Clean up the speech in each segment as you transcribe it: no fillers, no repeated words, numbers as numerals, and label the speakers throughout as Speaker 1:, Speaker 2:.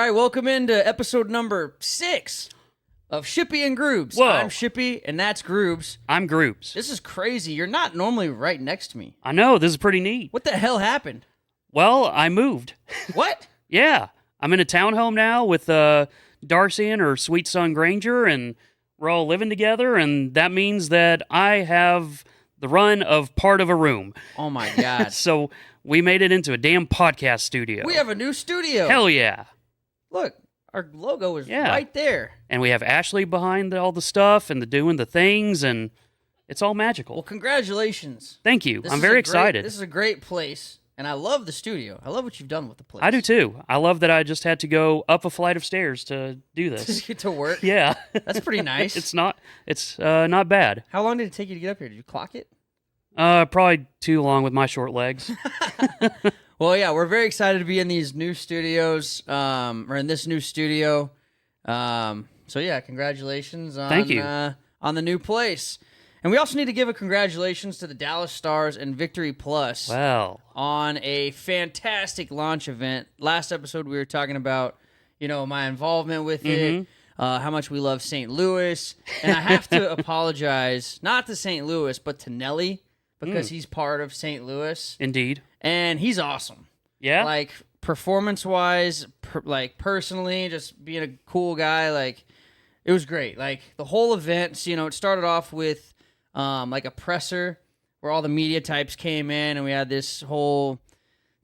Speaker 1: right, welcome into episode number 6 of Shippy and Grubes.
Speaker 2: Whoa.
Speaker 1: I'm Shippy, and that's Grubes.
Speaker 2: I'm Grubes.
Speaker 1: This is crazy. You're not normally right next to me.
Speaker 2: I know, this is pretty neat.
Speaker 1: What the hell happened?
Speaker 2: Well, I moved.
Speaker 1: What?
Speaker 2: Yeah, I'm in a townhome now with Darcy and her sweet son Granger, and we're all living together, and that means that I have the run of part of a room.
Speaker 1: Oh, my God.
Speaker 2: So we made it into a damn podcast studio.
Speaker 1: We have a new studio.
Speaker 2: Hell yeah.
Speaker 1: Look, our logo is
Speaker 2: Yeah.
Speaker 1: right there.
Speaker 2: And we have Ashley behind all the stuff and doing the things, and it's all magical.
Speaker 1: Well, congratulations.
Speaker 2: Thank you.
Speaker 1: This
Speaker 2: I'm
Speaker 1: is
Speaker 2: very
Speaker 1: a
Speaker 2: excited.
Speaker 1: This is a great place, and I love the studio. I love what you've done with the place.
Speaker 2: I do too. I love that I just had to go up a flight of stairs to do this.
Speaker 1: Just get to work.
Speaker 2: Yeah.
Speaker 1: That's pretty nice.
Speaker 2: It's not bad.
Speaker 1: How long did it take you to get up here? Did you clock it?
Speaker 2: Probably too long with my short legs.
Speaker 1: Well, yeah, we're very excited to be in these new studios. We're in this new studio. So yeah, congratulations on
Speaker 2: Thank you.
Speaker 1: On the new place. And we also need to give a congratulations to the Dallas Stars and Victory Plus
Speaker 2: Well,
Speaker 1: on a fantastic launch event. Last episode we were talking about, my involvement with it, how much we love St. Louis, and I have to apologize not to St. Louis but to Nelly because he's part of St. Louis.
Speaker 2: indeed.
Speaker 1: And he's awesome.
Speaker 2: Yeah.
Speaker 1: Like, performance-wise, personally, just being a cool guy, it was great. Like, the whole event, it started off with, a presser where all the media types came in, and we had this whole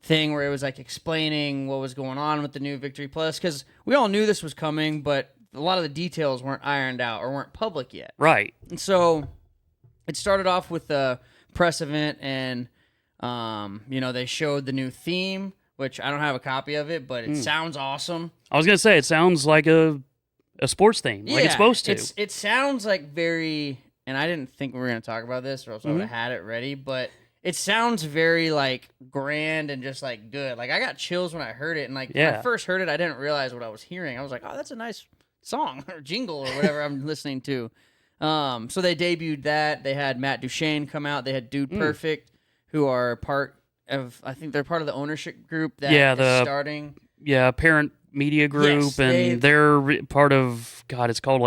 Speaker 1: thing where it was, explaining what was going on with the new Victory Plus, because we all knew this was coming, but a lot of the details weren't ironed out or weren't public yet.
Speaker 2: Right.
Speaker 1: And so, it started off with a press event, and they showed the new theme, which I don't have a copy of it, but it sounds awesome.
Speaker 2: I was gonna say it sounds like a sports theme, like it's supposed to.
Speaker 1: It sounds like very, and I didn't think we were gonna talk about this, or else I would have had it ready. But it sounds very grand and just good. I got chills when I heard it, and when I first heard it, I didn't realize what I was hearing. I was like, oh, that's a nice song or jingle or whatever I'm listening to. So they debuted that. They had Matt Duchene come out. They had Dude Perfect, who are part of, I think they're part of the ownership group that is starting.
Speaker 2: Yeah, parent media group,
Speaker 1: Yes,
Speaker 2: and they're part of, God, it's called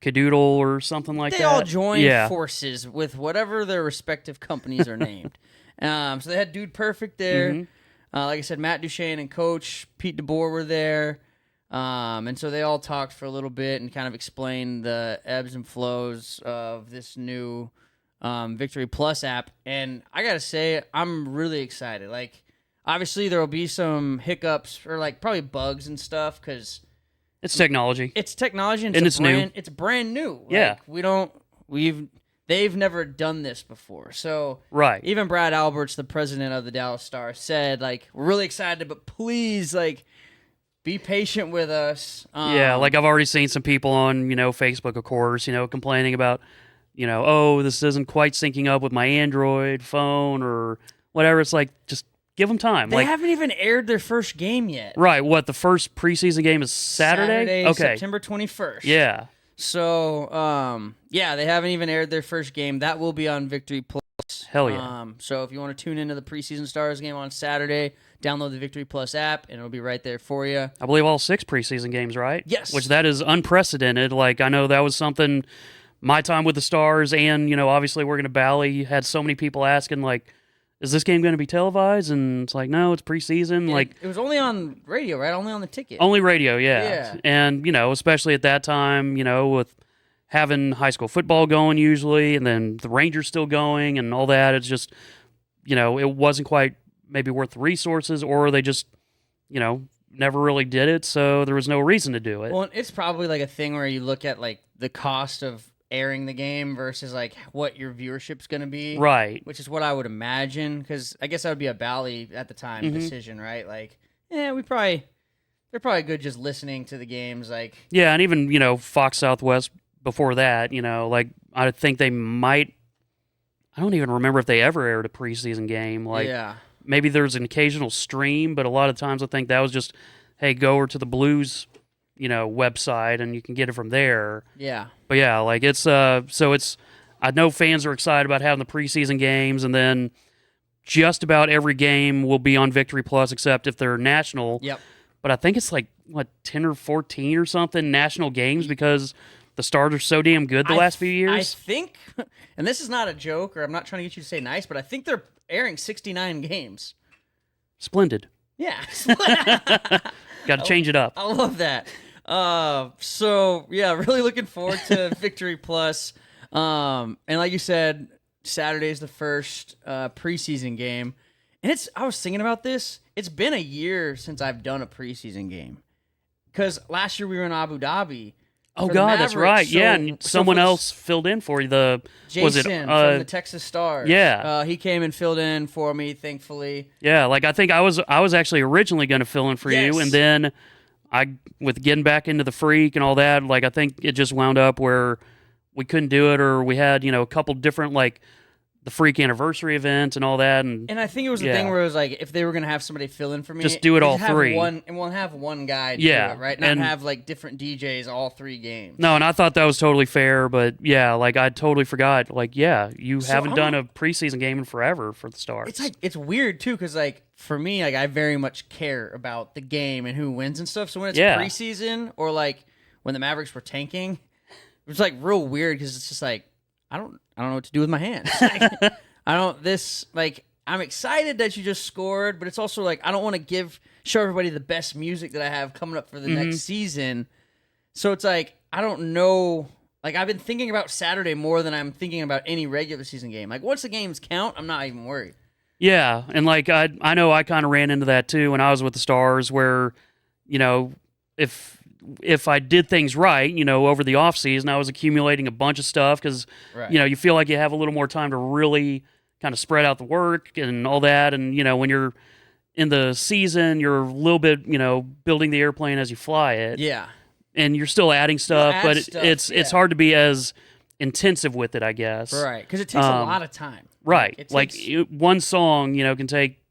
Speaker 2: Cadoodle or something like that.
Speaker 1: They all joined forces with whatever their respective companies are named. So they had Dude Perfect there. Like I said, Matt Duchene and Coach Pete DeBoer were there. And so they all talked for a little bit and kind of explained the ebbs and flows of this new Victory Plus app. And I got to say, I'm really excited. Obviously, there will be some hiccups or probably bugs and stuff because
Speaker 2: it's technology.
Speaker 1: It's technology and
Speaker 2: it's new.
Speaker 1: It's brand new.
Speaker 2: Yeah.
Speaker 1: They've never done this before. So
Speaker 2: right.
Speaker 1: Even Brad Alberts, the president of the Dallas Stars, said we're really excited, but please be patient with us.
Speaker 2: Yeah, I've already seen some people on, Facebook, of course, complaining about, oh, this isn't quite syncing up with my Android phone or whatever. It's just give them time.
Speaker 1: They haven't even aired their first game yet.
Speaker 2: Right. What, the first preseason game is Saturday? Okay.
Speaker 1: September 21st.
Speaker 2: Yeah.
Speaker 1: So, they haven't even aired their first game. That will be on Victory Plus.
Speaker 2: Hell yeah.
Speaker 1: So if you want to tune into the preseason Stars game on Saturday, download the Victory Plus app, and it'll be right there for you.
Speaker 2: I believe all 6 preseason games, right?
Speaker 1: Yes.
Speaker 2: Which that is unprecedented. I know that was something, my time with the Stars, and, obviously working at Bally, had so many people asking, is this game going to be televised? And it's no, it's preseason.
Speaker 1: It was only on radio, right? Only on the ticket.
Speaker 2: Only radio, yeah.
Speaker 1: Yeah.
Speaker 2: And, especially at that time, with having high school football going usually, and then the Rangers still going and all that, it's just, it wasn't quite maybe worth the resources, or they just, never really did it, so there was no reason to do it.
Speaker 1: Well, it's probably a thing where you look at the cost of airing the game versus what your viewership's going to be,
Speaker 2: right?
Speaker 1: Which is what I would imagine, because I guess that would be a Bally at the time decision, right? They're probably good just listening to the games,
Speaker 2: yeah, and even Fox Southwest before that, I think they might. I don't even remember if they ever aired a preseason game. Maybe there's an occasional stream, but a lot of times I think that was just, hey, go over to the Blues, website and you can get it from there.
Speaker 1: Yeah.
Speaker 2: But yeah, it's so it's. I know fans are excited about having the preseason games, and then just about every game will be on Victory Plus except if they're national.
Speaker 1: Yep.
Speaker 2: But I think it's 10 or 14 or something national games because the Stars are so damn good the last few years.
Speaker 1: I think, and this is not a joke, or I'm not trying to get you to say nice, but I think they're airing 69 games.
Speaker 2: Splendid.
Speaker 1: Yeah.
Speaker 2: Got to change it up.
Speaker 1: I love that. So yeah, really looking forward to Victory Plus. And like you said, Saturday's the first preseason game. And I was thinking about this. It's been a year since I've done a preseason game. Because last year we were in Abu Dhabi.
Speaker 2: Oh, God, that's right. So, yeah, and someone else filled in for you.
Speaker 1: Jason from the Texas Stars.
Speaker 2: Yeah.
Speaker 1: He came and filled in for me, thankfully.
Speaker 2: Yeah, like I think I was actually originally going to fill in for you, and then with getting back into the Freak and all that, like I think it just wound up where we couldn't do it, or we had, a couple different, like, the Freak anniversary event and all that. And
Speaker 1: I think it was the thing where it was like, if they were going to have somebody fill in for me,
Speaker 2: just do it all three.
Speaker 1: And we'll have one guy do it, right? Not have like different DJs all 3 games.
Speaker 2: No, and I thought that was totally fair, but yeah, like I totally forgot. Like, yeah, you haven't done a preseason game in forever for the Stars.
Speaker 1: It's like, it's weird too, because like for me, like I very much care about the game and who wins and stuff. So when it's preseason, or like when the Mavericks were tanking, it was like real weird because it's just like, I don't know what to do with my hands. Like, I'm excited that you just scored, but it's also like, I don't want to show everybody the best music that I have coming up for the next season. So it's like, I don't know. Like, I've been thinking about Saturday more than I'm thinking about any regular season game. Like, once the games count, I'm not even worried.
Speaker 2: Yeah. And like, I know I kind of ran into that too when I was with the Stars, where, if I did things right, over the off season, I was accumulating a bunch of stuff because, you feel like you have a little more time to really kind of spread out the work and all that. And, when you're in the season, you're a little bit, building the airplane as you fly it.
Speaker 1: Yeah.
Speaker 2: And you're still adding stuff, but it's hard to be as intensive with it, I guess.
Speaker 1: Right. Because it takes a lot of time.
Speaker 2: Right. One song, can take,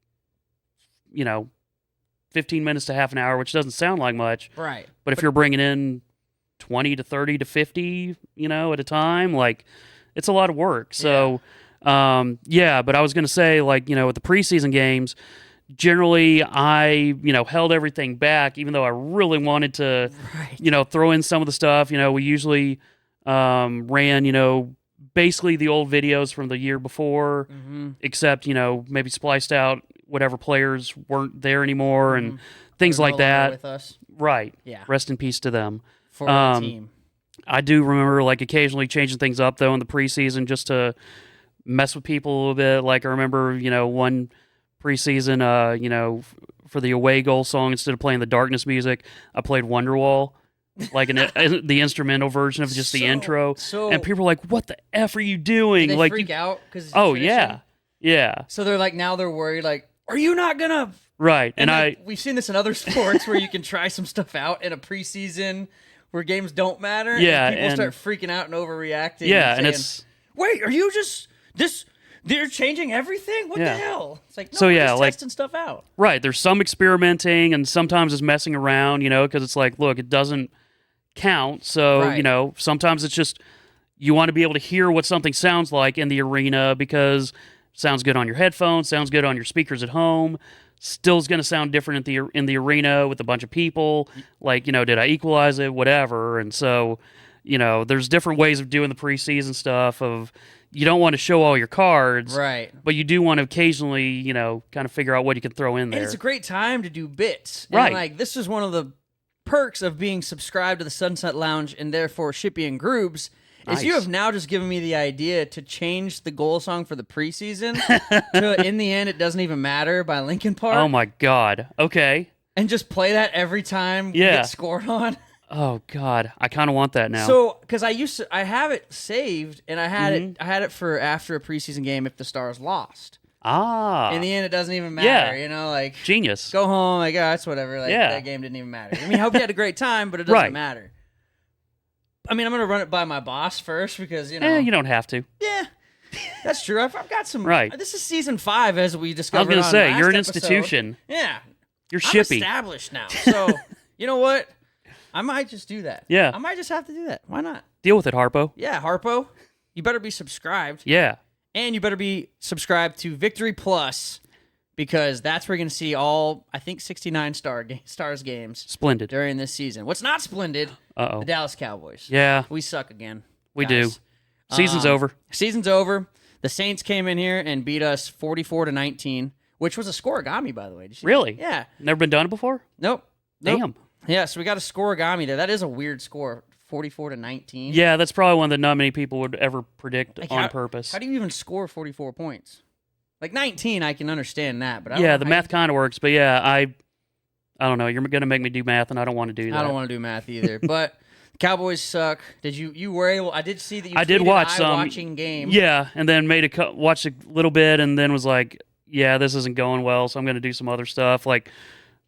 Speaker 2: 15 minutes to half an hour, which doesn't sound like much.
Speaker 1: Right.
Speaker 2: But if you're bringing in 20 to 30 to 50, at a time, like, it's a lot of work. So, but I was going to say, like, with the preseason games, generally I, held everything back, even though I really wanted to, throw in some of the stuff. We usually ran, basically the old videos from the year before, except, maybe spliced out whatever players weren't there anymore and things like that.
Speaker 1: With us.
Speaker 2: Right.
Speaker 1: Yeah.
Speaker 2: Rest in peace to them.
Speaker 1: For the team.
Speaker 2: I do remember, like, occasionally changing things up, though, in the preseason just to mess with people a little bit. Like, I remember, one preseason, for the away goal song, instead of playing the Darkness music, I played Wonderwall, like the instrumental version of just the intro. And people were like, "What the F are you doing?"
Speaker 1: Did they
Speaker 2: like,
Speaker 1: freak out? Cause
Speaker 2: yeah.
Speaker 1: So they're like, now they're worried, like, are you not going to...
Speaker 2: Right. And
Speaker 1: we've seen this in other sports where you can try some stuff out in a preseason where games don't matter.
Speaker 2: Yeah.
Speaker 1: And people start freaking out and overreacting.
Speaker 2: Yeah.
Speaker 1: And
Speaker 2: it's...
Speaker 1: Wait, are you just... They're changing everything? What the hell? It's like, no,
Speaker 2: so,
Speaker 1: we're just testing stuff out.
Speaker 2: Right. There's some experimenting and sometimes it's messing around, because it's like, look, it doesn't count. So, sometimes it's just you want to be able to hear what something sounds like in the arena because it sounds good on your headphones, sounds good on your speakers at home. Still is going to sound different in the arena with a bunch of people. Like, did I equalize it? Whatever. And so, there's different ways of doing the preseason stuff of you don't want to show all your cards.
Speaker 1: Right.
Speaker 2: But you do want to occasionally, kind of figure out what you can throw in there.
Speaker 1: And it's a great time to do bits.
Speaker 2: Right.
Speaker 1: And, like, this is one of the perks of being subscribed to the Sunset Lounge and therefore Shippy and Grubes. Is you have now just given me the idea to change the goal song for the preseason to "In the End It Doesn't Even Matter" by Linkin Park.
Speaker 2: Oh my God. Okay.
Speaker 1: And just play that every time we get scored on.
Speaker 2: Oh God, I kind of want that now.
Speaker 1: So, because I have it saved, and I had it for after a preseason game if the Stars lost. In the end, it doesn't even matter. Like
Speaker 2: genius.
Speaker 1: Go home, like, oh, that's whatever. Like that game didn't even matter. I mean, I hope you had a great time, but it doesn't matter. I mean, I'm going to run it by my boss first because, you
Speaker 2: don't have to.
Speaker 1: Yeah, that's true. I've got some...
Speaker 2: Right.
Speaker 1: This is season 5, as we discovered.
Speaker 2: I was going to say, you're an
Speaker 1: episode.
Speaker 2: institution.
Speaker 1: Yeah.
Speaker 2: You're Shippy.
Speaker 1: I'm established now. So, you know what? I might just do that.
Speaker 2: Yeah.
Speaker 1: I might just have to do that. Why not?
Speaker 2: Deal with it, Harpo.
Speaker 1: Yeah, Harpo. You better be subscribed.
Speaker 2: Yeah.
Speaker 1: And you better be subscribed to Victory Plus because that's where you're going to see all, I think, 69 Stars games.
Speaker 2: Splendid.
Speaker 1: During this season. What's not splendid,
Speaker 2: Uh-oh.
Speaker 1: the Dallas Cowboys.
Speaker 2: Yeah.
Speaker 1: We suck again.
Speaker 2: We
Speaker 1: guys.
Speaker 2: do. Season's over.
Speaker 1: Season's over. The Saints came in here and beat us 44-19, which was a scoregami, by the way. Did you
Speaker 2: Really?
Speaker 1: That? Yeah.
Speaker 2: Never been done before?
Speaker 1: Nope.
Speaker 2: Damn.
Speaker 1: Yeah, so we got a scoregami there. That is a weird score, 44-19.
Speaker 2: Yeah, that's probably one that not many people would ever predict on purpose.
Speaker 1: How do you even score 44 points? Like 19, I can understand that, but I don't
Speaker 2: yeah,
Speaker 1: know
Speaker 2: the math kind of works, but yeah, I don't know. You're going to make me do math, and I don't want to do that.
Speaker 1: I don't want to do math either, but Cowboys suck. Did you were able? I did see that you.
Speaker 2: I did watch some
Speaker 1: watching game.
Speaker 2: Yeah, and then watched a little bit, and then was like, yeah, this isn't going well, so I'm going to do some other stuff. Like,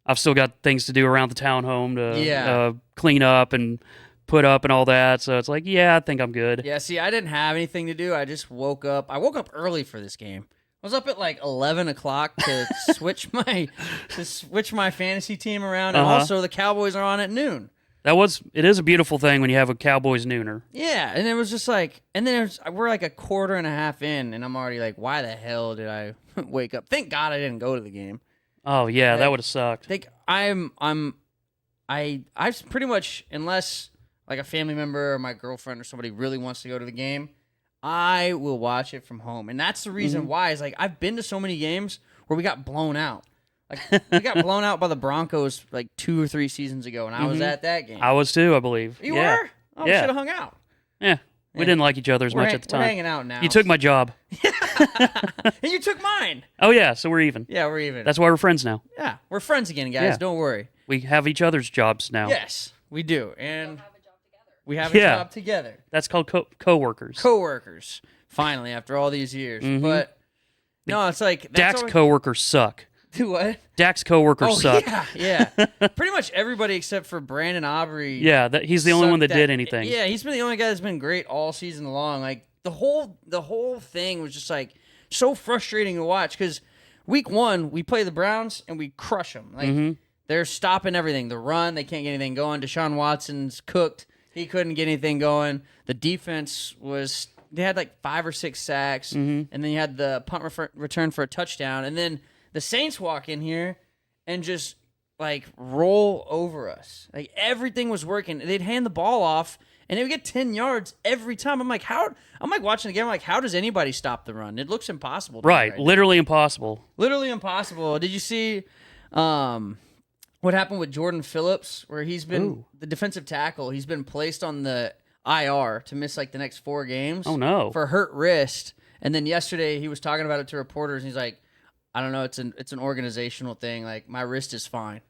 Speaker 2: I've still got things to do around the townhome to clean up and put up and all that. So it's like, yeah, I think I'm good.
Speaker 1: Yeah. See, I didn't have anything to do. I just woke up. I woke up early for this game. I was up at like 11 o'clock to switch my fantasy team around, and also the Cowboys are on at noon.
Speaker 2: It is a beautiful thing when you have a Cowboys nooner.
Speaker 1: Yeah, and it was just like, and then we're like a quarter and a half in, and I'm already like, why the hell did I wake up? Thank God I didn't go to the game.
Speaker 2: Oh yeah, that would have sucked.
Speaker 1: I pretty much, unless like a family member or my girlfriend or somebody really wants to go to the game, I will watch it from home. And that's the reason why is like I've been to so many games where we got blown out. Like we got blown out by the Broncos like 2 or 3 seasons ago, and I was at that game.
Speaker 2: I was too, I believe.
Speaker 1: You were? Oh, we should have hung out.
Speaker 2: Yeah. We didn't like each other as much at the time.
Speaker 1: We're hanging out now.
Speaker 2: You took my job.
Speaker 1: And you took mine.
Speaker 2: Oh yeah, so we're even.
Speaker 1: Yeah, we're even.
Speaker 2: That's why we're friends now.
Speaker 1: Yeah, we're friends again, guys.
Speaker 2: Yeah.
Speaker 1: Don't worry.
Speaker 2: We have each other's jobs now.
Speaker 1: Yes, we do. And we have a job together.
Speaker 2: That's called co-workers.
Speaker 1: Co-workers. Finally, after all these years. But no, it's like
Speaker 2: Dak's co-workers suck.
Speaker 1: Do what?
Speaker 2: Dak's co-workers suck.
Speaker 1: Yeah. Pretty much everybody except for Brandon Aubrey.
Speaker 2: Yeah, he's the only one that did anything.
Speaker 1: Yeah, he's been the only guy that's been great all season long. Like the whole thing was just like so frustrating to watch because week 1 we play the Browns and we crush them. Like they're stopping everything. The run, they can't get anything going. Deshaun Watson's cooked. He couldn't get anything going. The defense they had like 5 or 6 sacks, and then you had the punt return for a touchdown, and then the Saints walk in here and just like roll over us. Like everything was working. They'd hand the ball off and they would get 10 yards every time. I'm like watching the game. I'm like, how does anybody stop the run? It looks impossible.
Speaker 2: Right. Literally impossible.
Speaker 1: Literally impossible. Did you see what happened with Jordan Phillips, where he's been the defensive tackle? He's been placed on the IR to miss like the next 4 games.
Speaker 2: Oh no.
Speaker 1: For a hurt wrist. And then yesterday he was talking about it to reporters and he's like, I don't know. It's an organizational thing. Like my wrist is fine.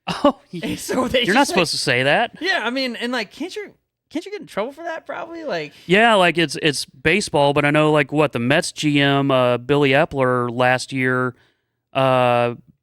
Speaker 2: Oh,
Speaker 1: so
Speaker 2: you're not supposed to say that.
Speaker 1: Yeah, I mean, and like, can't you get in trouble for that? Probably. Like,
Speaker 2: yeah, like it's baseball, but I know like what the Mets GM Billy Epler last year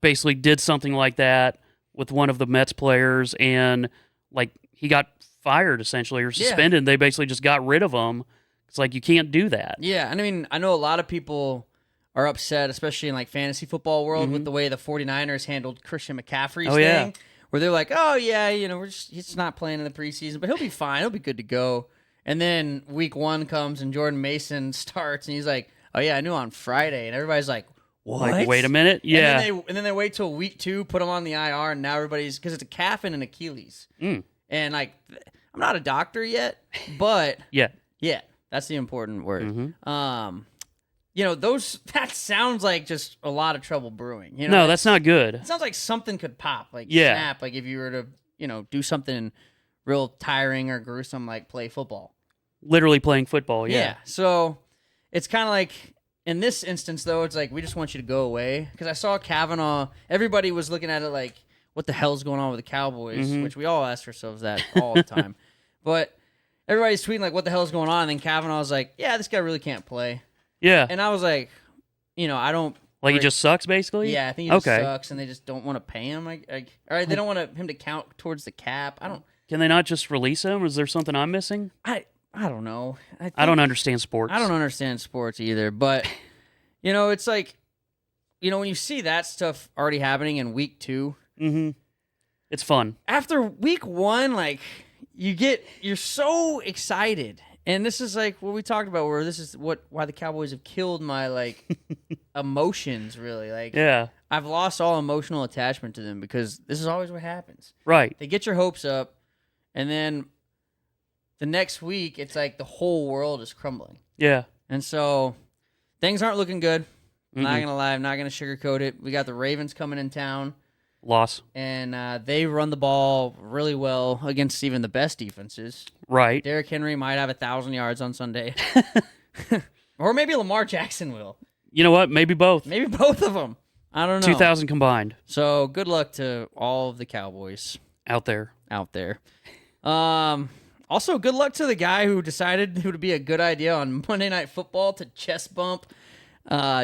Speaker 2: basically did something like that with one of the Mets players, and like he got fired essentially or suspended. And they basically just got rid of him. It's like you can't do that.
Speaker 1: Yeah, and I mean, I know a lot of people are upset, especially in like fantasy football world, with the way the 49ers handled Christian McCaffrey's thing, where they're like, oh yeah, he's not playing in the preseason, but he'll be fine. He'll be good to go. And then week 1 comes and Jordan Mason starts and he's like, oh yeah, I knew on Friday. And everybody's like, what?
Speaker 2: Like, wait a minute. Yeah.
Speaker 1: And then they wait till week 2, put him on the IR, and now everybody's, because it's a calf and an Achilles. And like, I'm not a doctor yet, but yeah, that's the important word. That sounds like just a lot of trouble brewing.
Speaker 2: No, that's not good.
Speaker 1: It sounds like something could pop, like snap, like if you were to, do something real tiring or gruesome, like play football.
Speaker 2: Literally playing football,
Speaker 1: yeah. So it's kind of like, in this instance, though, it's like, we just want you to go away. Because I saw Kavanaugh, everybody was looking at it like, what the hell's going on with the Cowboys? Which we all ask ourselves that all the time. But everybody's tweeting like, what the hell's going on? And then Kavanaugh's like, yeah, this guy really can't play.
Speaker 2: Yeah.
Speaker 1: And I was like, I don't...
Speaker 2: Like he just sucks, basically?
Speaker 1: Yeah, I think he just sucks, and they just don't want to pay him. All right, they don't want him to count towards the cap.
Speaker 2: Can they not just release him? Is there something I'm missing?
Speaker 1: I don't know.
Speaker 2: I don't understand sports.
Speaker 1: I don't understand sports either, but, it's like, when you see that stuff already happening in week 2...
Speaker 2: It's fun.
Speaker 1: After week 1, like, you're so excited, And this is like what we talked about, where this is why the Cowboys have killed my like emotions. Really, like I've lost all emotional attachment to them because this is always what happens.
Speaker 2: Right.
Speaker 1: They get your hopes up, and then the next week it's like the whole world is crumbling.
Speaker 2: Yeah.
Speaker 1: And so things aren't looking good. I'm not gonna lie. I'm not gonna sugarcoat it. We got the Ravens coming in town.
Speaker 2: Loss.
Speaker 1: And they run the ball really well against even the best defenses.
Speaker 2: Right.
Speaker 1: Derrick Henry might have 1,000 yards on Sunday. Or maybe Lamar Jackson will.
Speaker 2: You know what? Maybe both.
Speaker 1: Maybe both of them. I don't know.
Speaker 2: 2,000 combined.
Speaker 1: So good luck to all of the Cowboys.
Speaker 2: Out there.
Speaker 1: Also, good luck to the guy who decided it would be a good idea on Monday Night Football to chest bump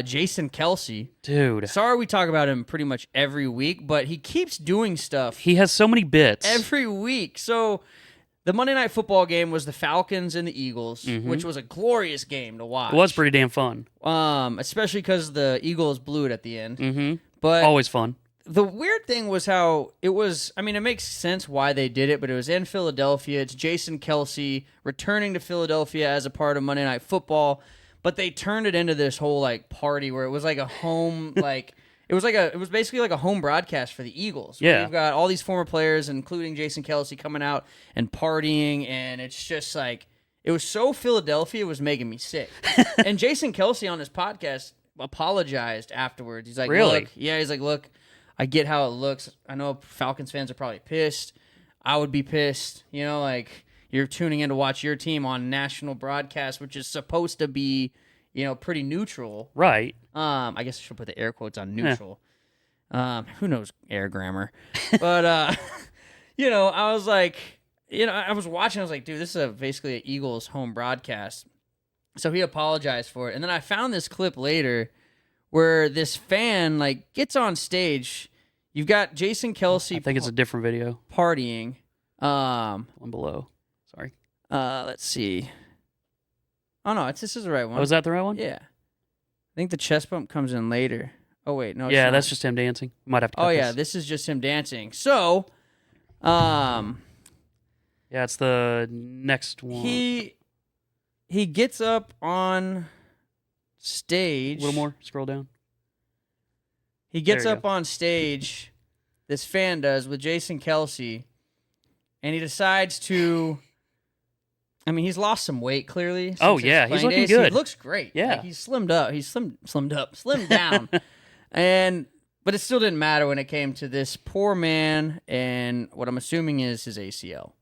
Speaker 1: Jason Kelce.
Speaker 2: Dude.
Speaker 1: Sorry we talk about him pretty much every week, but he keeps doing stuff.
Speaker 2: He has so many bits.
Speaker 1: Every week. So the Monday Night Football game was the Falcons and the Eagles, which was a glorious game to watch.
Speaker 2: It was pretty damn fun.
Speaker 1: Especially because the Eagles blew it at the end.
Speaker 2: Mm-hmm.
Speaker 1: But
Speaker 2: always fun.
Speaker 1: The weird thing was how it was, I mean, it makes sense why they did it, but it was in Philadelphia. It's Jason Kelce returning to Philadelphia as a part of Monday Night Football. But they turned it into this whole like party where it was like a home like it was basically like a home broadcast for the Eagles.
Speaker 2: Yeah,
Speaker 1: you've got all these former players, including Jason Kelce, coming out and partying, and it's just like it was so Philadelphia, it was making me sick. And Jason Kelce on his podcast apologized afterwards. He's like,
Speaker 2: really?
Speaker 1: Look, I get how it looks. I know Falcons fans are probably pissed. I would be pissed. You know, like. You're tuning in to watch your team on national broadcast, which is supposed to be, you know, pretty neutral.
Speaker 2: Right.
Speaker 1: I guess I should put the air quotes on neutral. Who knows air grammar? But, you know, I was like, you know, I was watching. I was like, dude, this is basically an Eagles home broadcast. So he apologized for it. And then I found this clip later where this fan, like, gets on stage. You've got Jason Kelce.
Speaker 2: I think it's a different video.
Speaker 1: Partying.
Speaker 2: One below. Sorry.
Speaker 1: Let's see. Oh no, this is the right one.
Speaker 2: Oh, is that the right one?
Speaker 1: Yeah. I think the chest bump comes in later. Oh wait, no.
Speaker 2: Yeah, that's just him dancing. Might have to.
Speaker 1: Oh yeah, this is just him dancing. So, yeah,
Speaker 2: it's the next one.
Speaker 1: He gets up on stage.
Speaker 2: A little more. Scroll down.
Speaker 1: He gets up on stage. This fan does with Jason Kelce, and he decides to. I mean, he's lost some weight, clearly.
Speaker 2: Oh, yeah. He's looking good.
Speaker 1: He looks great.
Speaker 2: Yeah.
Speaker 1: Like, he's slimmed up. He's slimmed down. But it still didn't matter when it came to this poor man and what I'm assuming is his ACL.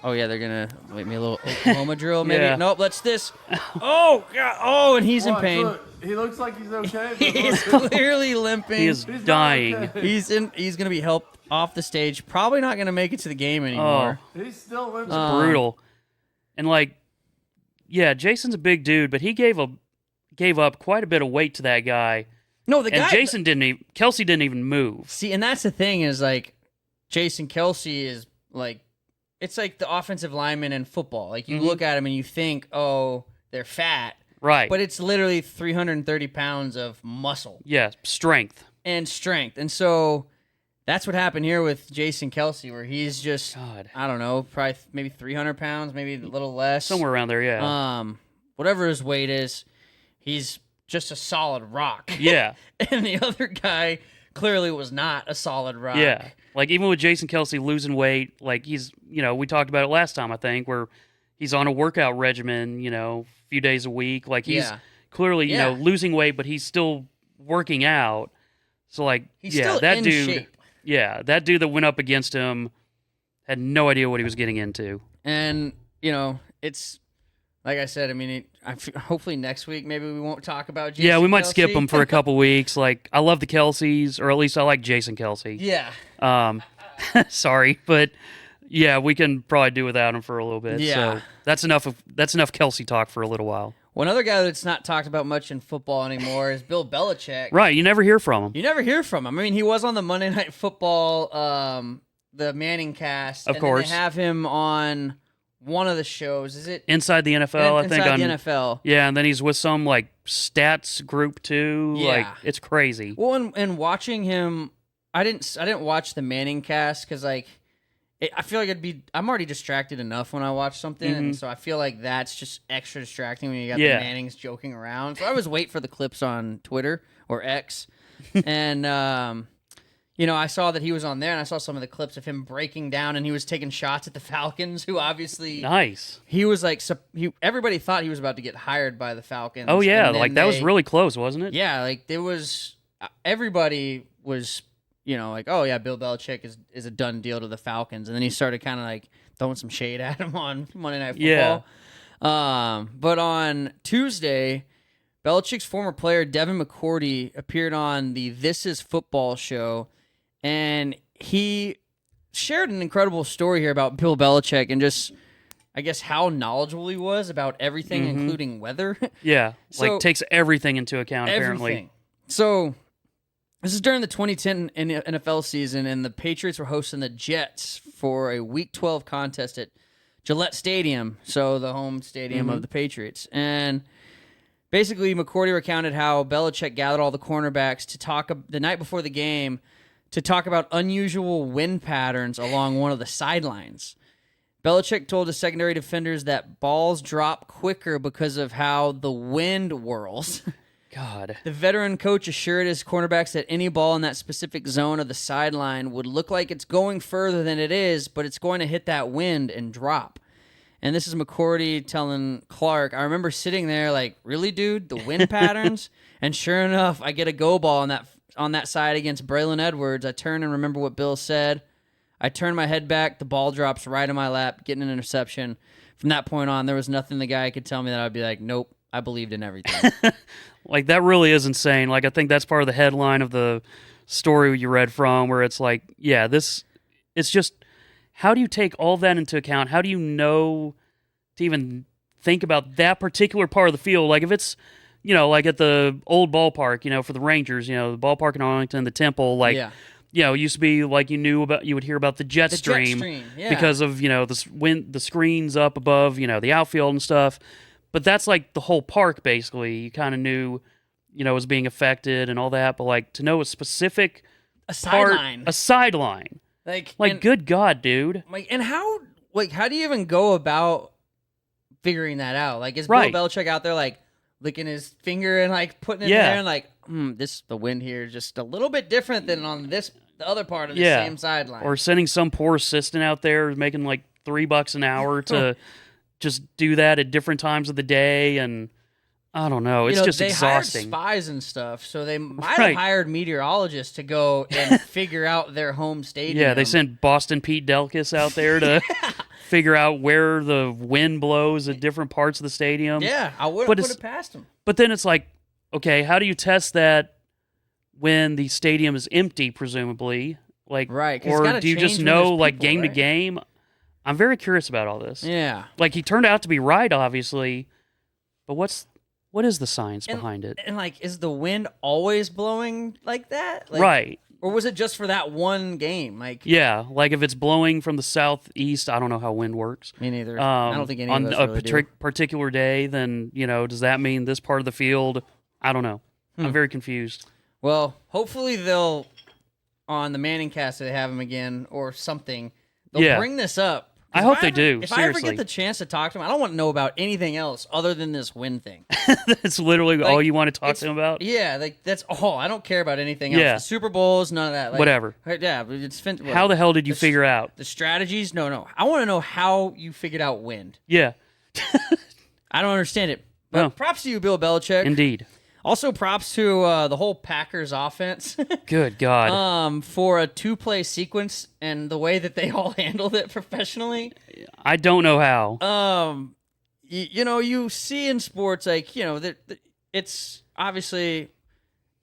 Speaker 1: Oh, yeah, they're going to make me a little Oklahoma drill, maybe.
Speaker 2: Yeah.
Speaker 1: Nope, let's this. Oh, God. Oh, and he's in pain.
Speaker 3: Look, he looks like he's okay.
Speaker 1: He's clearly limping.
Speaker 2: He is dying.
Speaker 3: Okay.
Speaker 1: He's going to be helped off the stage. Probably not going to make it to the game anymore.
Speaker 3: He's still limping.
Speaker 2: Brutal. And like, yeah, Jason's a big dude, but he gave up quite a bit of weight to that guy.
Speaker 1: No, the guy.
Speaker 2: And Kelce didn't even move.
Speaker 1: See, and that's the thing is like, Jason Kelce is like, it's like the offensive lineman in football. Like you look at him and you think, oh, they're fat.
Speaker 2: Right.
Speaker 1: But it's literally 330 pounds of muscle.
Speaker 2: Yeah, strength.
Speaker 1: And strength. And so that's what happened here with Jason Kelce, where he's just, I don't know, probably maybe 300 pounds, maybe a little less.
Speaker 2: Somewhere around there, yeah.
Speaker 1: Whatever his weight is, he's just a solid rock.
Speaker 2: Yeah.
Speaker 1: And the other guy clearly was not a solid rock.
Speaker 2: Yeah. Like, even with Jason Kelce losing weight, like, he's, you know, we talked about it last time, I think, where he's on a workout regimen, you know, a few days a week. Like, he's clearly, you know, losing weight, but he's still working out. So, like,
Speaker 1: he's still
Speaker 2: that
Speaker 1: in
Speaker 2: dude,
Speaker 1: shape.
Speaker 2: Yeah, that dude that went up against him had no idea what he was getting into.
Speaker 1: And, you know, it's, like I said, I mean, hopefully next week maybe we won't talk about Jason.
Speaker 2: Yeah, we might
Speaker 1: Kelce.
Speaker 2: skip him for a couple weeks. Like, I love the Kelces, or at least I like Jason Kelce.
Speaker 1: Yeah.
Speaker 2: Sorry, but yeah, we can probably do without him for a little bit.
Speaker 1: Yeah.
Speaker 2: So that's enough Kelce talk for a little while.
Speaker 1: One other guy that's not talked about much in football anymore is Bill Belichick.
Speaker 2: Right, you never hear from him.
Speaker 1: You never hear from him. I mean, he was on the Monday Night Football, the Manning cast.
Speaker 2: Of course.
Speaker 1: Then they have him on one of the shows. Is it
Speaker 2: Inside the NFL? I think
Speaker 1: Inside the NFL.
Speaker 2: Yeah, and then he's with some like stats group too.
Speaker 1: Yeah.
Speaker 2: Like, it's crazy.
Speaker 1: Well, and watching him I didn't watch the Manning cast because like I feel like I'm already distracted enough when I watch something, and so I feel like that's just extra distracting when you got the Mannings joking around. So I always wait for the clips on Twitter or X, and I saw that he was on there, and I saw some of the clips of him breaking down, and he was taking shots at the Falcons, who obviously
Speaker 2: nice.
Speaker 1: He was like everybody thought he was about to get hired by the Falcons.
Speaker 2: Oh yeah, like that was really close, wasn't it?
Speaker 1: Yeah, like there was everybody was. Like, oh yeah, Bill Belichick is a done deal to the Falcons, and then he started kind of like throwing some shade at him on Monday Night Football. Yeah. But on Tuesday, Belichick's former player Devin McCourty appeared on the This Is Football show, and he shared an incredible story here about Bill Belichick and just, I guess, how knowledgeable he was about everything, including weather.
Speaker 2: Yeah, so, like takes everything into account. Apparently,
Speaker 1: so. This is during the 2010 NFL season, and the Patriots were hosting the Jets for a Week 12 contest at Gillette Stadium, so the home stadium of the Patriots. And basically, McCourty recounted how Belichick gathered all the cornerbacks to talk the night before the game to talk about unusual wind patterns along one of the sidelines. Belichick told his secondary defenders that balls drop quicker because of how the wind whirls.
Speaker 2: God.
Speaker 1: The veteran coach assured his cornerbacks that any ball in that specific zone of the sideline would look like it's going further than it is, but it's going to hit that wind and drop. And this is McCourty telling Clark, I remember sitting there like, really, dude? The wind patterns? And sure enough, I get a go ball on that side against Braylon Edwards. I turn and remember what Bill said. I turn my head back. The ball drops right in my lap, getting an interception. From that point on, there was nothing the guy could tell me that I'd be like, nope, I believed in everything.
Speaker 2: Like, that really is insane. Like, I think that's part of the headline of the story you read from, where it's like, yeah, it's just, how do you take all that into account? How do you know to even think about that particular part of the field? Like, if it's, like at the old ballpark, for the Rangers, the ballpark in Arlington, the Temple, like, it used to be like you would hear about the jet stream because of, the screens up above, the outfield and stuff. But that's like the whole park, basically. You kind of knew, was being affected and all that. But like to know a specific
Speaker 1: sideline,
Speaker 2: like good God, dude.
Speaker 1: Like, and how do you even go about figuring that out? Like, is Bill Belichick out there like licking his finger and like putting it in there and like, the wind here is just a little bit different than on the other part of the same sideline,
Speaker 2: or sending some poor assistant out there making like $3 an hour to. Just do that at different times of the day, and I don't know. It's just exhausting.
Speaker 1: They hired spies and stuff, so they might have hired meteorologists to go and figure out their home stadium.
Speaker 2: Yeah, they sent Boston Pete Delkus out there to figure out where the wind blows at different parts of the stadium.
Speaker 1: Yeah, I would have passed them.
Speaker 2: But then it's like, okay, how do you test that when the stadium is empty, presumably? Like, or do you just know, like, game to game? I'm very curious about all this.
Speaker 1: Yeah.
Speaker 2: Like, he turned out to be right, obviously, but what is the science behind it?
Speaker 1: And, like, is the wind always blowing like that? Like,
Speaker 2: right.
Speaker 1: Or was it just for that one game? Like,
Speaker 2: yeah, like if it's blowing from the southeast, I don't know how wind works.
Speaker 1: Me neither. I don't think any of us really do.
Speaker 2: On a particular day, then, does that mean this part of the field? I don't know. I'm very confused.
Speaker 1: Well, hopefully they'll, on the Manning cast, they have him again or something. They'll bring this up.
Speaker 2: I hope they do.
Speaker 1: If I ever get the chance to talk to him, I don't want to know about anything else other than this wind thing.
Speaker 2: That's literally all you want to talk to him about?
Speaker 1: Yeah, like that's all. I don't care about anything else. The Super Bowls, none of that. Like,
Speaker 2: whatever.
Speaker 1: Yeah, it's
Speaker 2: how the hell did you figure out?
Speaker 1: The strategies? No. I want to know how you figured out wind.
Speaker 2: Yeah.
Speaker 1: I don't understand it. But props to you, Bill Belichick.
Speaker 2: Indeed.
Speaker 1: Also, props to the whole Packers offense.
Speaker 2: Good God.
Speaker 1: For a 2-play sequence and the way that they all handled it professionally.
Speaker 2: I don't know how.
Speaker 1: You see in sports, like, it's obviously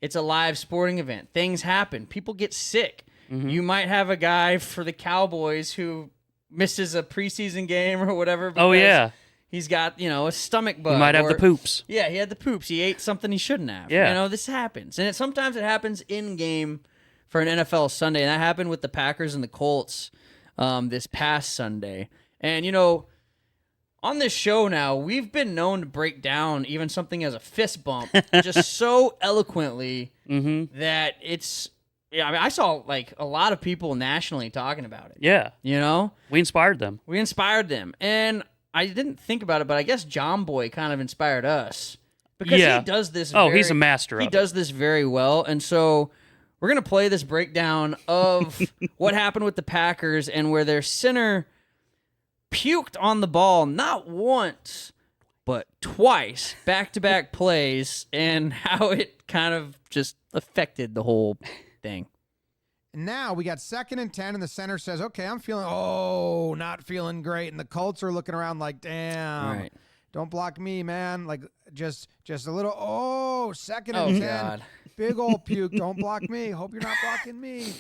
Speaker 1: it's a live sporting event. Things happen. People get sick. Mm-hmm. You might have a guy for the Cowboys who misses a preseason game or whatever.
Speaker 2: Oh, yeah.
Speaker 1: He's got, a stomach bug.
Speaker 2: He might have the poops.
Speaker 1: Yeah, he had the poops. He ate something he shouldn't have.
Speaker 2: Yeah.
Speaker 1: This happens. And sometimes it happens in-game for an NFL Sunday. And that happened with the Packers and the Colts this past Sunday. And, on this show now, we've been known to break down even something as a fist bump just so eloquently that it's Yeah, I mean, I saw like a lot of people nationally talking about it.
Speaker 2: Yeah.
Speaker 1: You know?
Speaker 2: We inspired them.
Speaker 1: And I didn't think about it, but I guess John Boy kind of inspired us. Because he does this
Speaker 2: he's a master
Speaker 1: He does this very well. And so we're going to play this breakdown of what happened with the Packers and where their center puked on the ball not once, but twice, back-to-back plays, and how it kind of just affected the whole thing.
Speaker 4: Now we got 2nd and 10, and the center says, okay, I'm not feeling great. And the Colts are looking around like, damn,
Speaker 1: Right.
Speaker 4: Don't block me, man. Like, just a little, 2nd and 10.
Speaker 1: God.
Speaker 4: Big old puke. Don't block me. Hope you're not blocking me.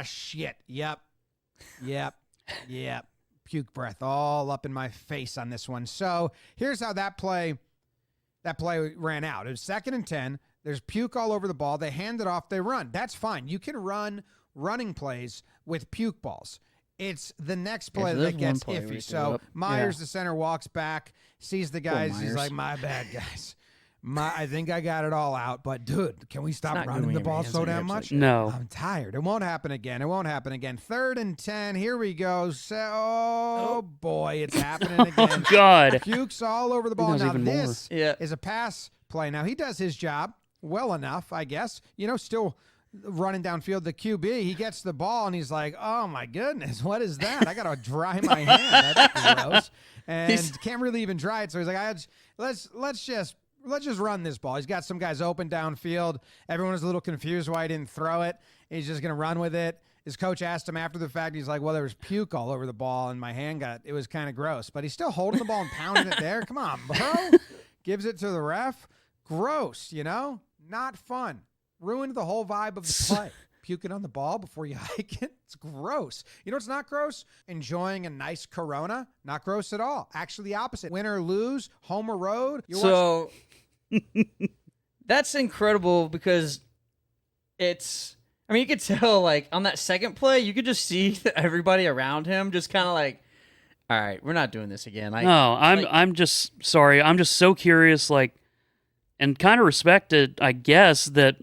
Speaker 4: Shit. Yep. Puke breath all up in my face on this one. So here's how that play ran out. It was 2nd and 10. There's puke all over the ball. They hand it off. They run. That's fine. You can run running plays with puke balls. It's the next play that gets iffy. So Myers, the center, walks back, sees the guys. He's like, my bad, guys. I think I got it all out. But, dude, can we stop running the ball so damn much?
Speaker 2: No.
Speaker 4: I'm tired. It won't happen again. 3rd and 10. Here we go. Oh, boy, it's happening again.
Speaker 2: God.
Speaker 4: Puke's all over the ball. Now, this
Speaker 1: is
Speaker 4: a pass play. Now, he does his job well enough, I guess. Still running downfield, the QB, he gets the ball and he's like, oh my goodness, what is that? I gotta dry my hand. That's gross. And can't really even dry it. So he's like, let's just run this ball. He's got some guys open downfield. Everyone was a little confused why he didn't throw it. He's just gonna run with it. His coach asked him after the fact. He's like, well, there was puke all over the ball and my hand it was kind of gross. But he's still holding the ball and pounding it there. Come on, bro. Gives it to the ref. Gross, not fun. Ruined the whole vibe of the play. Puking on the ball before you hike it. It's gross. You know what's not gross? Enjoying a nice Corona. Not gross at all. Actually, the opposite. Win or lose, home or road.
Speaker 1: That's incredible because you could tell, like, on that second play, you could just see everybody around him just kind of like, all right, we're not doing this again.
Speaker 2: I'm just sorry. I'm just so curious, like, and kind of respected, I guess, that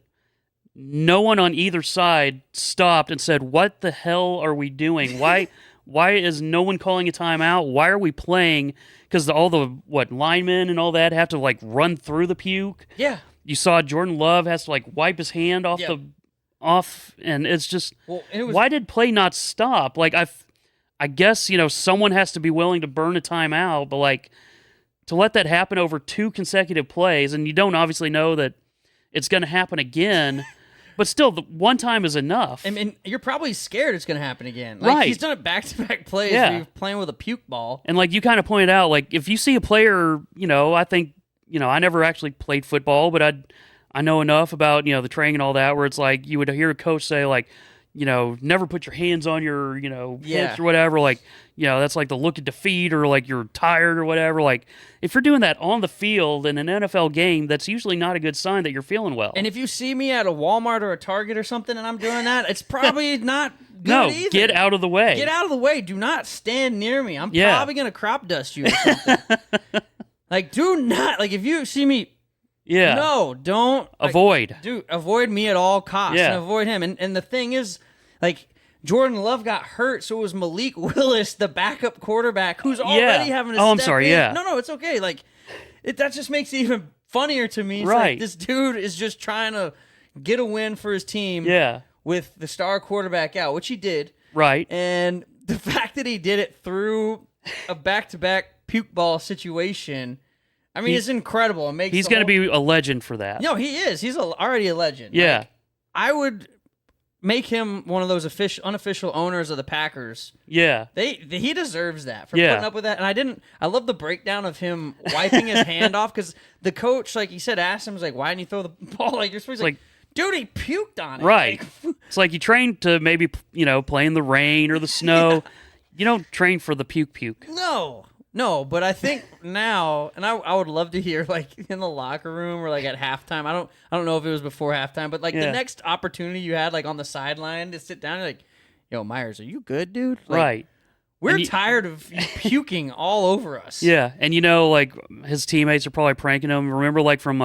Speaker 2: no one on either side stopped and said, what the hell are we doing? Why is no one calling a timeout? Why are we playing? Because all the linemen and all that have to like run through the puke.
Speaker 1: Yeah.
Speaker 2: You saw Jordan Love has to like wipe his hand off and it's just why did play not stop? Like I guess, someone has to be willing to burn a timeout, but like to let that happen over 2 consecutive plays, and you don't obviously know that it's going to happen again. But still, the one time is enough.
Speaker 1: I mean, you're probably scared it's going to happen again. Like,
Speaker 2: right.
Speaker 1: He's done it back-to-back plays where he's playing with a puke ball.
Speaker 2: And like you kind of pointed out, like if you see a player, I think, I never actually played football, but I know enough about, the training and all that, where it's like you would hear a coach say like, never put your hands on your, hips or whatever. Like, that's like the look of defeat or like you're tired or whatever. Like if you're doing that on the field in an NFL game, that's usually not a good sign that you're feeling well.
Speaker 1: And if you see me at a Walmart or a Target or something and I'm doing that, it's probably not good either.
Speaker 2: Get out of the way.
Speaker 1: Get out of the way. Do not stand near me. I'm probably going to crop dust you or something. Like, do not. Like, if you see me, no, don't.
Speaker 2: Avoid.
Speaker 1: Like, dude, avoid me at all costs and avoid him. And the thing is, like, Jordan Love got hurt, so it was Malik Willis, the backup quarterback, who's already having to step
Speaker 2: I'm sorry,
Speaker 1: in. No, it's okay. Like, that just makes it even funnier to me. It's like this dude is just trying to get a win for his team with the star quarterback out, which he did.
Speaker 2: Right.
Speaker 1: And the fact that he did it through a back-to-back puke ball situation, I mean, it's incredible.
Speaker 2: He's going to be a legend for that.
Speaker 1: No, he is. He's already a legend.
Speaker 2: Yeah.
Speaker 1: Like, I would make him one of those unofficial owners of the Packers.
Speaker 2: Yeah.
Speaker 1: He deserves that for putting up with that. And I love the breakdown of him wiping his hand off because the coach, like he said, asked him, was like, why didn't you throw the ball? Like, you're supposed to like, dude, he puked on it.
Speaker 2: Right.
Speaker 1: Like,
Speaker 2: it's like you train to maybe, play in the rain or the snow. You don't train for the puke.
Speaker 1: No, but I think now, and I would love to hear like in the locker room or like at halftime. I don't know if it was before halftime, but like the next opportunity you had like on the sideline to sit down, you're like, yo, Myers, are you good, dude? Like,
Speaker 2: right.
Speaker 1: We're tired of you puking all over us.
Speaker 2: Yeah, and like his teammates are probably pranking him. Remember, like from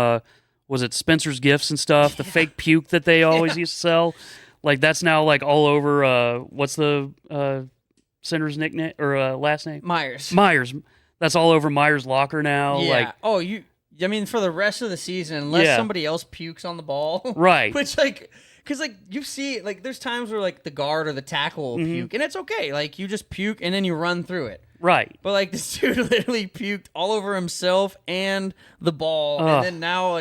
Speaker 2: was it Spencer's Gifts and stuff, the fake puke that they always used to sell. Like that's now like all over. What's the center's nickname or last name?
Speaker 1: Myers.
Speaker 2: That's all over Myers' locker now.
Speaker 1: Yeah.
Speaker 2: Like,
Speaker 1: I mean, for the rest of the season, unless somebody else pukes on the ball,
Speaker 2: right?
Speaker 1: Which because you see, there's times where the guard or the tackle will puke, and it's okay. Like you just puke and then you run through it.
Speaker 2: Right.
Speaker 1: But this dude literally puked all over himself and the ball, and then now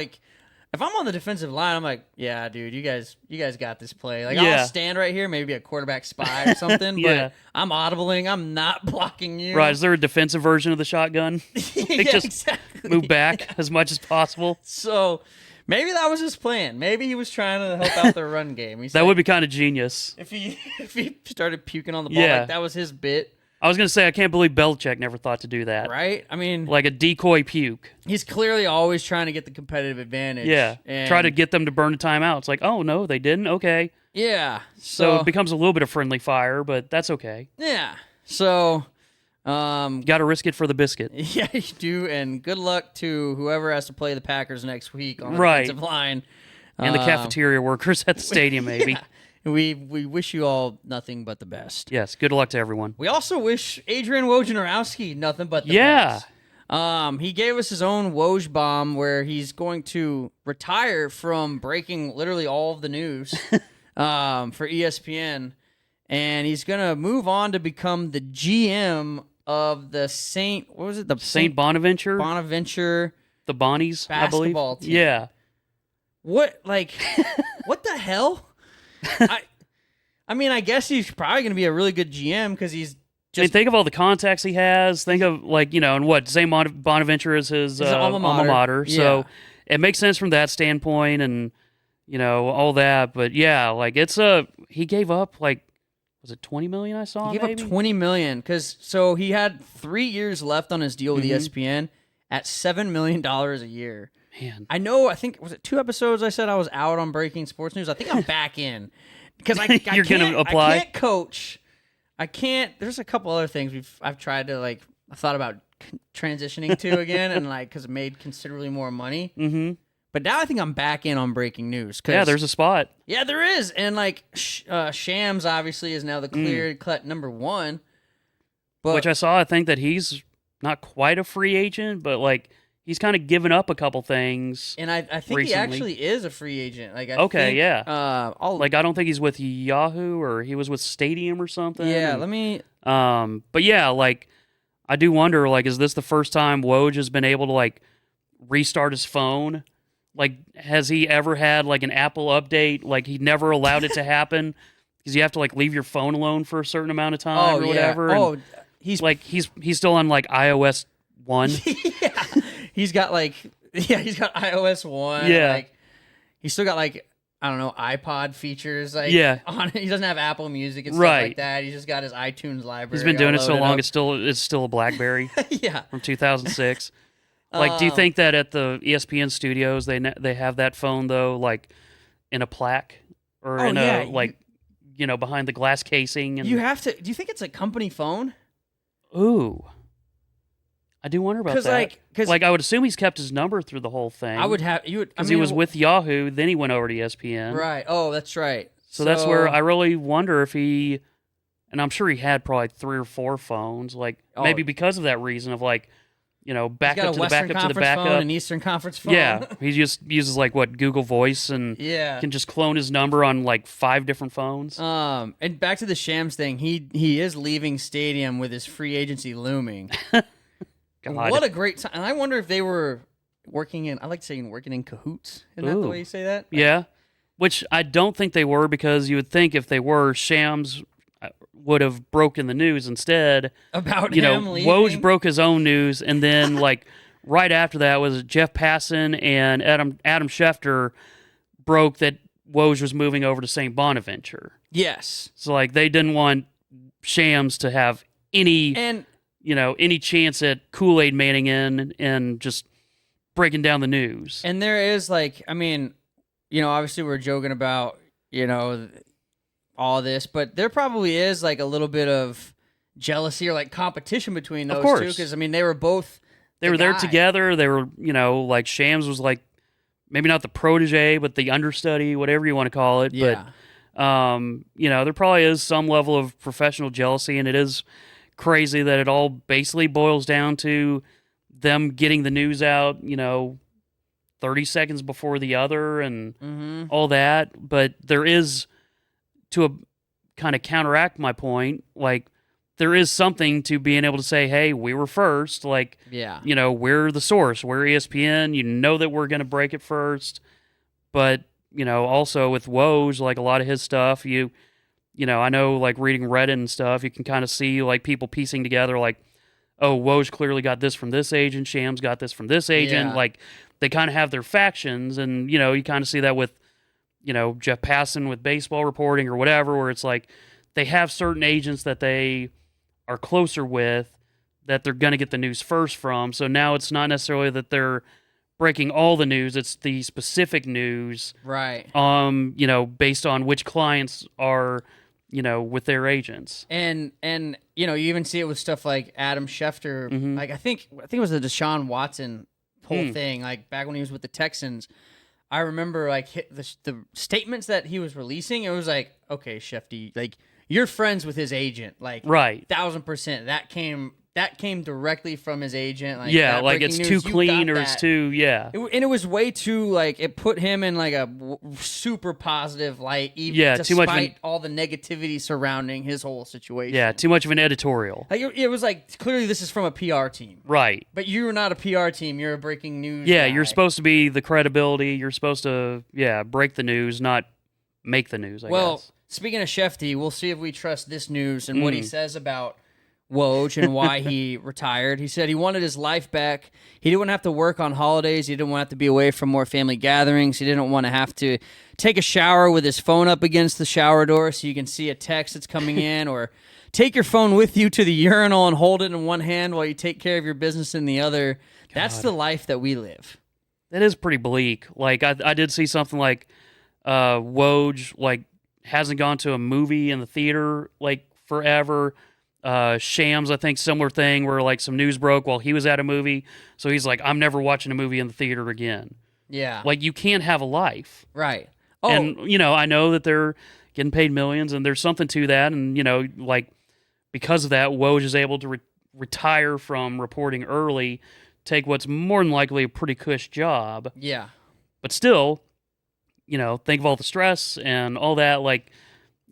Speaker 1: if I'm on the defensive line, I'm like, yeah, dude, you guys got this play. I'll stand right here, maybe a quarterback spy or something, but I'm audibling. I'm not blocking you.
Speaker 2: Right. Is there a defensive version of the shotgun?
Speaker 1: Exactly.
Speaker 2: Move back as much as possible.
Speaker 1: So maybe that was his plan. Maybe he was trying to help out the run game.
Speaker 2: That would be kind of genius.
Speaker 1: If he started puking on the ball, that was his bit.
Speaker 2: I was going to say, I can't believe Belichick never thought to do that.
Speaker 1: Right? I mean...
Speaker 2: like a decoy puke.
Speaker 1: He's clearly always trying to get the competitive advantage.
Speaker 2: Yeah. Try to get them to burn a timeout. It's like, oh, no, they didn't? Okay.
Speaker 1: Yeah.
Speaker 2: So it becomes a little bit of friendly fire, but that's okay.
Speaker 1: Yeah. So...
Speaker 2: got to risk it for the biscuit.
Speaker 1: Yeah, you do, and good luck to whoever has to play the Packers next week on the defensive line.
Speaker 2: And the cafeteria workers at the stadium, maybe.
Speaker 1: Yeah. We wish you all nothing but the best.
Speaker 2: Yes, good luck to everyone.
Speaker 1: We also wish Adrian Wojnarowski nothing but the best. He gave us his own Woj bomb where he's going to retire from breaking literally all of the news for ESPN, and he's going to move on to become the GM of the St.
Speaker 2: Bonaventure?
Speaker 1: Bonaventure.
Speaker 2: The Bonnies, I believe.
Speaker 1: Basketball team.
Speaker 2: Yeah.
Speaker 1: What what the hell? I mean, I guess he's probably going to be a really good GM because he's just... I mean,
Speaker 2: think of all the contacts he has. Think of, and what, St. Bonaventure is his alma mater.
Speaker 1: Yeah.
Speaker 2: So it makes sense from that standpoint and, all that. But, yeah, he gave up, was it $20 million I saw?
Speaker 1: He gave up $20 million because he had 3 years left on his deal with ESPN at $7 million a year.
Speaker 2: Man.
Speaker 1: I think, was it 2 episodes I said I was out on breaking sports news? I think I'm back in. Because
Speaker 2: You're going to apply?
Speaker 1: I can't coach. I can't. There's a couple other things I've tried to, I thought about transitioning to again and, because it made considerably more money.
Speaker 2: Mm-hmm.
Speaker 1: But now I think I'm back in on breaking news.
Speaker 2: Yeah, there's a spot.
Speaker 1: Yeah, there is. And, Shams obviously is now the clear-cut number 1. But,
Speaker 2: which I think that he's not quite a free agent, but, he's kind of given up a couple things.
Speaker 1: And I think
Speaker 2: recently.
Speaker 1: he actually is a free agent. I
Speaker 2: don't think he's with Yahoo or he was with Stadium or something.
Speaker 1: Yeah, let me...
Speaker 2: But yeah, I do wonder, is this the first time Woj has been able to, restart his phone? Has he ever had, an Apple update? He never allowed it to happen? Because you have to, leave your phone alone for a certain amount of time or whatever. And, he's still on, iOS 1.
Speaker 1: Yeah. He's got iOS 1.
Speaker 2: Yeah.
Speaker 1: He's still got I don't know, iPod features on it. He doesn't have Apple Music and stuff like that. He's just got his iTunes library.
Speaker 2: He's been doing it so long it's still a BlackBerry.
Speaker 1: Yeah.
Speaker 2: From 2006. Do you think that at the ESPN studios they have that phone though in a plaque or behind the glass casing and
Speaker 1: you have to. Do you think it's a company phone?
Speaker 2: Ooh. I do wonder about that.
Speaker 1: Because
Speaker 2: I would assume he's kept his number through the whole thing.
Speaker 1: I would have you would
Speaker 2: because he was with Yahoo, then he went over to ESPN.
Speaker 1: Right. Oh, that's right.
Speaker 2: So that's where I really wonder if he, and I'm sure he had probably 3 or 4 phones, maybe because of that reason of backup to the backup to the backup,
Speaker 1: phone, an Eastern Conference phone.
Speaker 2: Yeah, he just uses Google Voice and can just clone his number on 5 different phones.
Speaker 1: And back to the Shams thing, he is leaving Stadium with his free agency looming. God. What a great time. And I wonder if they were working in cahoots. Isn't that the way you say that?
Speaker 2: Yeah. Which I don't think they were because you would think if they were, Shams would have broken the news instead.
Speaker 1: About him leaving?
Speaker 2: Woj broke his own news and then right after that was Jeff Passan and Adam Schefter broke that Woj was moving over to St. Bonaventure.
Speaker 1: Yes.
Speaker 2: So they didn't want Shams to have any chance at Kool-Aid Manning in and just breaking down the news.
Speaker 1: And there is obviously we're joking about, all this, but there probably is a little bit of jealousy or competition between those two. Because they were both
Speaker 2: they were there together. They were, Shams was maybe not the protege, but the understudy, whatever you want to call it.
Speaker 1: Yeah.
Speaker 2: But, there probably is some level of professional jealousy, and it is crazy that it all basically boils down to them getting the news out, 30 seconds before the other and all that. But there is, to a kind of counteract my point, like, there is something to being able to say, hey, we were first. Like, we're the source. We're ESPN. You know that we're going to break it first. But, also with Woj, like a lot of his stuff, I know, like reading Reddit and stuff, you can kind of see like people piecing together like, oh, Woj clearly got this from this agent. Shams got this from this agent.
Speaker 1: Yeah.
Speaker 2: Like, they kind of have their factions. And, you kind of see that with, Jeff Passan with baseball reporting or whatever, where it's like they have certain agents that they are closer with that they're going to get the news first from. So now it's not necessarily that they're breaking all the news, it's the specific news.
Speaker 1: Right.
Speaker 2: Based on which clients are, with their agents.
Speaker 1: And you even see it with stuff like Adam Schefter. Like I think it was the Deshaun Watson whole thing, like back when he was with the Texans. I remember like the statements that he was releasing, it was like, okay, Shefty, like you're friends with his agent, like
Speaker 2: right,
Speaker 1: 1000%. That came directly from his agent. Like,
Speaker 2: yeah, like it's
Speaker 1: news,
Speaker 2: too clean or it's too, yeah.
Speaker 1: And it was way too, like, it put him in like a super positive light, even despite
Speaker 2: too much
Speaker 1: all the negativity surrounding his whole situation.
Speaker 2: Yeah, too much of an editorial.
Speaker 1: Like, it was like, clearly this is from a PR team.
Speaker 2: Right.
Speaker 1: But you're not a PR team. You're a breaking news
Speaker 2: Yeah,
Speaker 1: guy.
Speaker 2: you're supposed to be the credibility. You're supposed to, break the news, not make the news, I guess.
Speaker 1: Speaking of Shefty, we'll see if we trust this news and what he says about Woj and why he retired. He said he wanted his life back. He didn't want to have to work on holidays. He didn't want to have to be away from more family gatherings. He didn't want to have to take a shower with his phone up against the shower door so you can see a text that's coming in, or take your phone with you to the urinal and hold it in one hand while you take care of your business in the other. God. That's the life that we live.
Speaker 2: That is pretty bleak. Like, I did see something like Woj, like, hasn't gone to a movie in the theater, like, forever. Shams, I think, similar thing where, like, some news broke while he was at a movie. So he's like, I'm never watching a movie in the theater again.
Speaker 1: Yeah.
Speaker 2: Like, you can't have a life.
Speaker 1: Right. Oh.
Speaker 2: And, I know that they're getting paid millions, and there's something to that. And, like, because of that, Woj is able to retire from reporting early, take what's more than likely a pretty cush job.
Speaker 1: Yeah.
Speaker 2: But still, think of all the stress and all that. Like,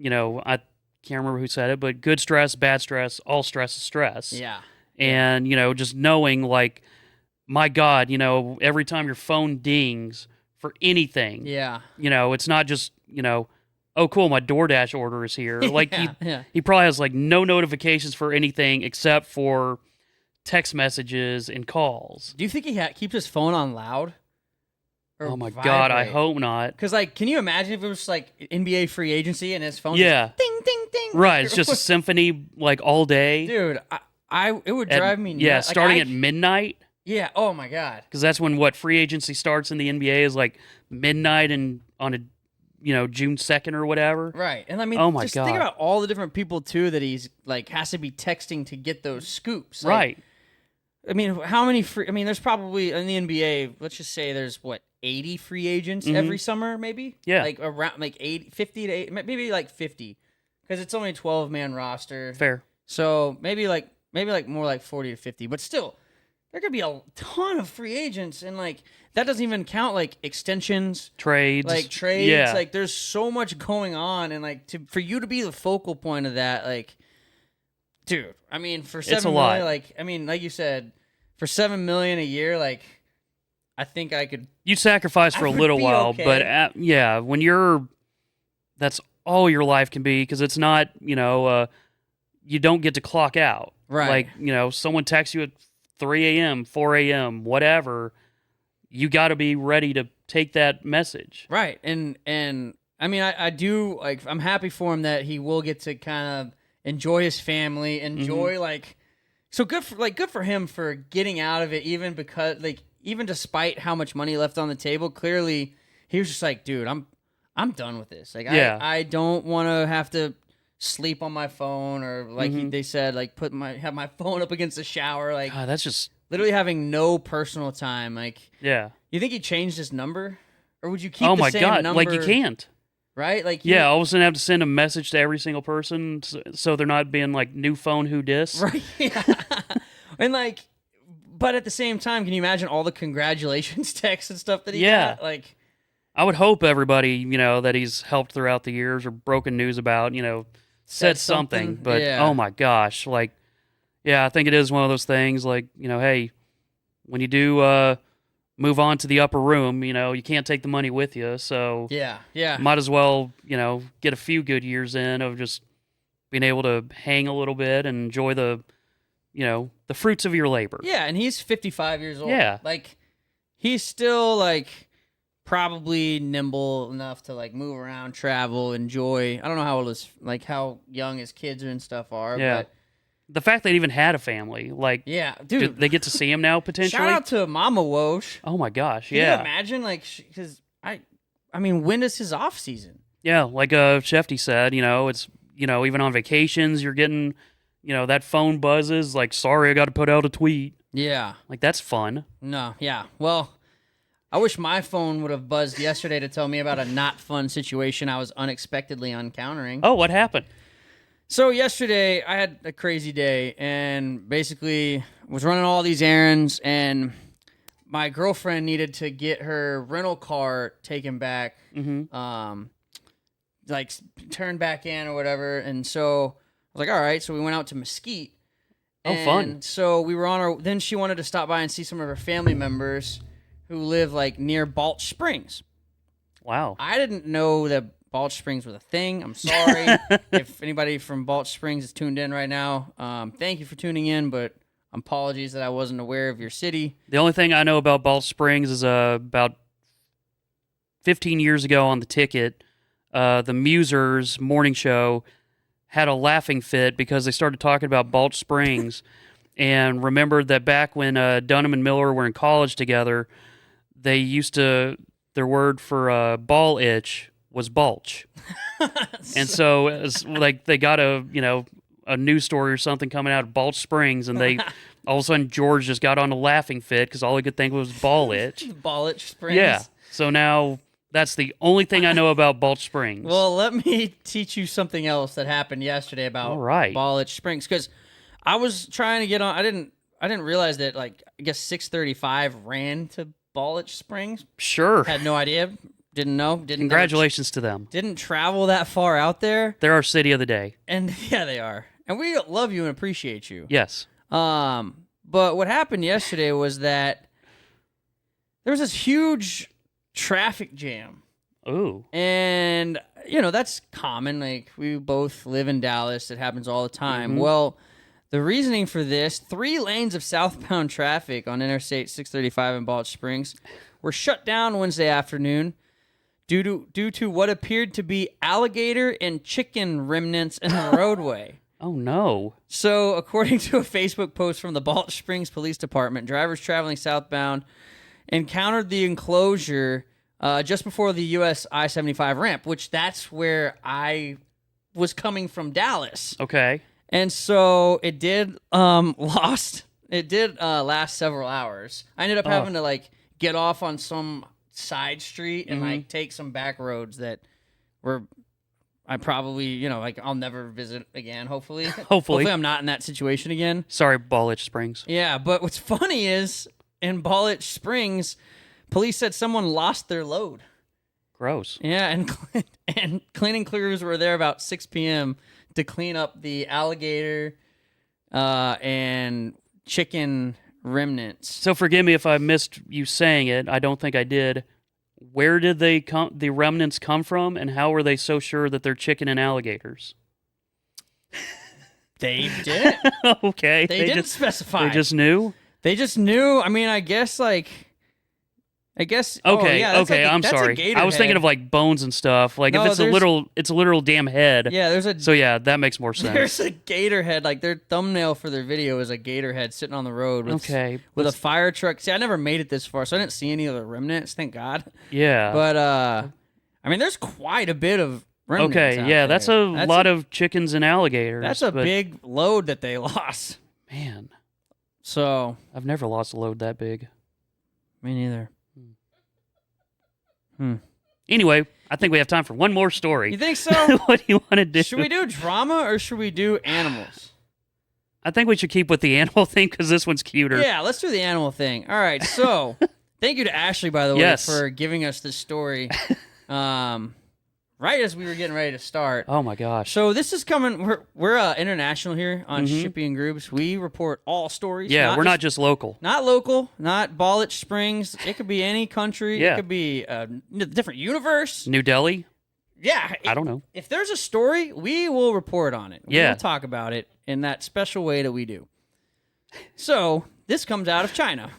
Speaker 2: I can't remember who said it, but good stress, bad stress, all stress is stress.
Speaker 1: Yeah.
Speaker 2: And, just knowing, like, my God, every time your phone dings for anything,
Speaker 1: yeah,
Speaker 2: it's not just, oh, cool, my DoorDash order is here. Like,
Speaker 1: yeah.
Speaker 2: he probably has, like, no notifications for anything except for text messages and calls.
Speaker 1: Do you think he keeps his phone on loud?
Speaker 2: Oh my God, I hope not.
Speaker 1: Because, like, can you imagine if it was like NBA free agency and his phone
Speaker 2: just
Speaker 1: ding, ding, ding.
Speaker 2: Right, it's just a symphony, like, all day.
Speaker 1: Dude, it would drive me nuts.
Speaker 2: Yeah,
Speaker 1: like,
Speaker 2: starting at midnight.
Speaker 1: Yeah, oh my God.
Speaker 2: Because that's when free agency starts in the NBA is like midnight and on a June 2nd or whatever.
Speaker 1: Right. And I mean,
Speaker 2: oh my
Speaker 1: just
Speaker 2: God.
Speaker 1: think about all the different people too that he's like has to be texting to get those scoops. Like,
Speaker 2: right.
Speaker 1: I mean, how many there's probably in the NBA, let's just say there's 80 free agents every summer, maybe?
Speaker 2: Yeah.
Speaker 1: Like around 50 to 80, maybe like 50. Because it's only a 12-man roster.
Speaker 2: Fair.
Speaker 1: So maybe more like 40 to 50. But still, there could be a ton of free agents, and like that doesn't even count like extensions,
Speaker 2: trades.
Speaker 1: Yeah. Like there's so much going on, and like for you to be the focal point of that, like, dude, I mean, for $7 million, like, I mean, like you said, for $7 million a year, like, I think I could.
Speaker 2: You sacrifice for a little while,
Speaker 1: okay.
Speaker 2: But when that's all your life can be, because it's not, you don't get to clock out.
Speaker 1: Right.
Speaker 2: Like, someone texts you at 3 a.m., 4 a.m., whatever, you got to be ready to take that message.
Speaker 1: Right. And I mean, I do, like, I'm happy for him that he will get to kind of enjoy his family, enjoy, like, so good for him for getting out of it, even because, like, even despite how much money left on the table, clearly he was just like, dude, I'm done with this. Like, I don't want to have to sleep on my phone, or like they said, like have my phone up against the shower. Like,
Speaker 2: that's just
Speaker 1: literally having no personal time. Like,
Speaker 2: yeah.
Speaker 1: You think he changed his number? or would you keep?
Speaker 2: Oh
Speaker 1: the
Speaker 2: my
Speaker 1: same
Speaker 2: God!
Speaker 1: number,
Speaker 2: Like you can't.
Speaker 1: right? Like
Speaker 2: Yeah, all of a sudden have to send a message to every single person, so they're not being like new phone who dis.
Speaker 1: right? Yeah, and like, but at the same time, can you imagine all the congratulations texts and stuff that he got? Like,
Speaker 2: I would hope everybody that he's helped throughout the years or broken news about said something. But oh my gosh, like, yeah, I think it is one of those things. Like, hey, when you do move on to the upper room, you can't take the money with you. So
Speaker 1: yeah,
Speaker 2: might as well get a few good years in of just being able to hang a little bit and enjoy the the fruits of your labor.
Speaker 1: Yeah, and he's 55 years old.
Speaker 2: Yeah,
Speaker 1: like he's still like probably nimble enough to like move around, travel, enjoy. I don't know how old how young his kids and stuff are.
Speaker 2: Yeah.
Speaker 1: But
Speaker 2: the fact that he even had a family, like,
Speaker 1: yeah, dude,
Speaker 2: they get to see him now potentially.
Speaker 1: Shout out to Mama Wosh.
Speaker 2: Oh my gosh,
Speaker 1: Can you imagine, like, because I mean, when is his off season?
Speaker 2: Yeah, like Shefty said, it's even on vacations, you're getting that phone buzzes like, sorry, I got to put out a tweet.
Speaker 1: Yeah,
Speaker 2: like that's fun.
Speaker 1: No, yeah, well. I wish my phone would have buzzed yesterday to tell me about a not fun situation I was unexpectedly encountering.
Speaker 2: Oh, what happened?
Speaker 1: So yesterday I had a crazy day and basically was running all these errands, and my girlfriend needed to get her rental car taken back, like turned back in or whatever. And so I was like, all right. So we went out to Mesquite.
Speaker 2: Oh, fun.
Speaker 1: So we were on our, then she wanted to stop by and see some of her family members who live like near Balch Springs. Wow. I didn't know that Balch Springs was a thing. I'm sorry if anybody from Balch Springs is tuned in right now. Thank you for tuning in, but apologies that I wasn't aware of your city.
Speaker 2: The only thing I know about Balch Springs is about 15 years ago on the ticket, the Musers morning show had a laughing fit because they started talking about Balch Springs and remembered that back when Dunham and Miller were in college together, they used to, their word for ball itch was balch. And so it was like they got a news story or something coming out of Balch Springs, and they all of a sudden George just got on a laughing fit because all he could think was ball itch.
Speaker 1: Ball itch Springs.
Speaker 2: Yeah. So now that's the only thing I know about Balch Springs.
Speaker 1: Well, let me teach you something else that happened yesterday about Ball Itch Springs, because I was trying to get on. I didn't realize that, like, I guess 635 ran to Ball Itch Springs.
Speaker 2: Sure.
Speaker 1: Had no idea. Didn't know.
Speaker 2: Congratulations to them.
Speaker 1: Didn't travel that far out there.
Speaker 2: They're our city of the day.
Speaker 1: And yeah, they are. And we love you and appreciate you.
Speaker 2: Yes.
Speaker 1: But what happened yesterday was that there was this huge traffic jam.
Speaker 2: Ooh.
Speaker 1: And, that's common. Like, we both live in Dallas. It happens all the time.
Speaker 2: Mm-hmm.
Speaker 1: Well, the reasoning for this, 3 lanes of southbound traffic on Interstate 635 in Balch Springs were shut down Wednesday afternoon due to what appeared to be alligator and chicken remnants in the roadway.
Speaker 2: Oh, no.
Speaker 1: So, according to a Facebook post from the Balch Springs Police Department, drivers traveling southbound encountered the enclosure just before the US I-75 ramp, which that's where I was coming from Dallas.
Speaker 2: Okay.
Speaker 1: And so it did last several hours. I ended up having to like get off on some side street and like take some back roads that were I probably, I'll never visit again, hopefully. Hopefully I'm not in that situation again.
Speaker 2: Sorry, Ball Itch Springs.
Speaker 1: Yeah, but what's funny is in Ball Itch Springs, police said someone lost their load.
Speaker 2: Gross.
Speaker 1: Yeah, and cleaning crews were there about 6 p.m. to clean up the alligator and chicken remnants.
Speaker 2: So forgive me if I missed you saying it. I don't think I did. Where did the remnants come from, and how were they so sure that they're chicken and alligators?
Speaker 1: They didn't.
Speaker 2: Okay.
Speaker 1: They didn't specify.
Speaker 2: They just knew?
Speaker 1: They just knew. I mean, I guess. Okay.
Speaker 2: Okay. I'm sorry. I was thinking of like bones and stuff. Like, if it's a literal damn head.
Speaker 1: Yeah,
Speaker 2: So yeah, that makes more sense.
Speaker 1: There's a gator head. Like, their thumbnail for their video is a gator head sitting on the road with a fire truck. See, I never made it this far, so I didn't see any of the remnants. Thank God.
Speaker 2: Yeah.
Speaker 1: But I mean, there's quite a bit of remnants.
Speaker 2: Okay. Yeah, that's a lot of chickens and alligators.
Speaker 1: That's a big load that they lost.
Speaker 2: Man.
Speaker 1: So
Speaker 2: I've never lost a load that big.
Speaker 1: Me neither.
Speaker 2: Anyway, I think we have time for one more story.
Speaker 1: You think so?
Speaker 2: What do you want to do?
Speaker 1: Should we do drama or should we do animals?
Speaker 2: I think we should keep with the animal thing because this one's cuter.
Speaker 1: Yeah, let's do the animal thing. All right, so thank you to Ashley, by the way,
Speaker 2: Yes.
Speaker 1: for giving us this story right as we were getting ready to start.
Speaker 2: Oh, my gosh.
Speaker 1: So this is coming. We're international here on Shippy and Grubes. We report all stories.
Speaker 2: Yeah, we're not just local.
Speaker 1: Not local, not Ballich Springs. It could be any country.
Speaker 2: Yeah.
Speaker 1: It could be a different universe.
Speaker 2: New Delhi?
Speaker 1: Yeah.
Speaker 2: I don't know.
Speaker 1: If there's a story, we will report on it.
Speaker 2: Yeah.
Speaker 1: We'll talk about it in that special way that we do. So this comes out of China.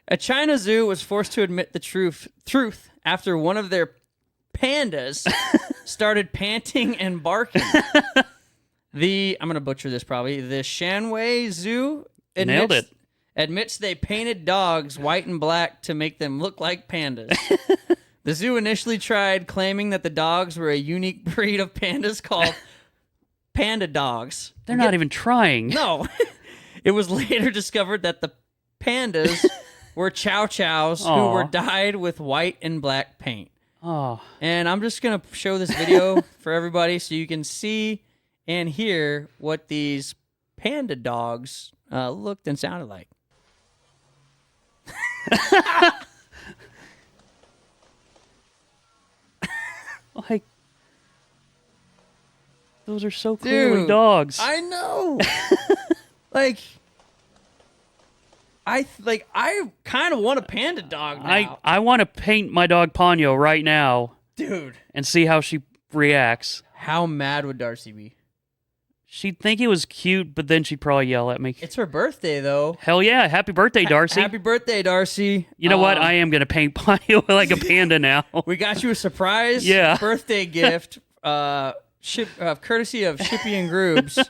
Speaker 1: A China zoo was forced to admit the truth after one of their pandas started panting and barking. I'm going to butcher this probably. The Shanwei Zoo admits they painted dogs white and black to make them look like pandas. The zoo initially tried claiming that the dogs were a unique breed of pandas called panda dogs.
Speaker 2: They're not even trying.
Speaker 1: No. It was later discovered that the pandas were chow chows who
Speaker 2: Aw.
Speaker 1: were dyed with white and black paint.
Speaker 2: Oh,
Speaker 1: And I'm just going to show this video for everybody so you can see and hear what these panda dogs looked and sounded like.
Speaker 2: like, those are so clearly
Speaker 1: Dude,
Speaker 2: dogs.
Speaker 1: I know. like, I kind of want a panda dog now.
Speaker 2: I want to paint my dog Ponyo right now
Speaker 1: Dude,
Speaker 2: and see how she reacts.
Speaker 1: how mad would Darcy be?
Speaker 2: She'd think it was cute, but then she'd probably yell at me.
Speaker 1: It's her birthday, though.
Speaker 2: Hell yeah. Happy birthday, Darcy.
Speaker 1: Happy birthday, Darcy.
Speaker 2: You know what? I am going to paint Ponyo like a panda now.
Speaker 1: We got you a surprise
Speaker 2: Yeah.
Speaker 1: birthday gift, courtesy of Shippy and Grubes.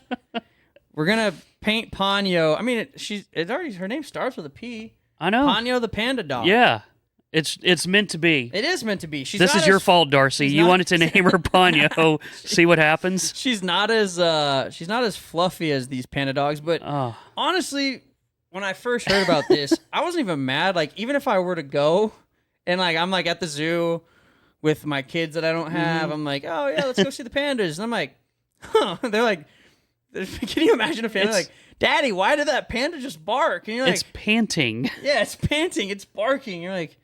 Speaker 1: We're gonna paint Ponyo. I mean, her name starts with a P.
Speaker 2: I know.
Speaker 1: Ponyo the panda dog.
Speaker 2: Yeah. It's meant to be.
Speaker 1: It is meant to be.
Speaker 2: This is your fault, Darcy. You wanted to name her Ponyo. See what happens?
Speaker 1: She's not as fluffy as these panda dogs, but
Speaker 2: Oh.
Speaker 1: honestly, when I first heard about this, I wasn't even mad. Like, even if I were to go and I'm at the zoo with my kids that I don't have, I'm like, oh yeah, let's go see the pandas. And I'm like, huh. They're like, can you imagine a panda like, Daddy, why did that panda just bark? And you're like,
Speaker 2: It's panting.
Speaker 1: yeah, it's panting, it's barking. You're like,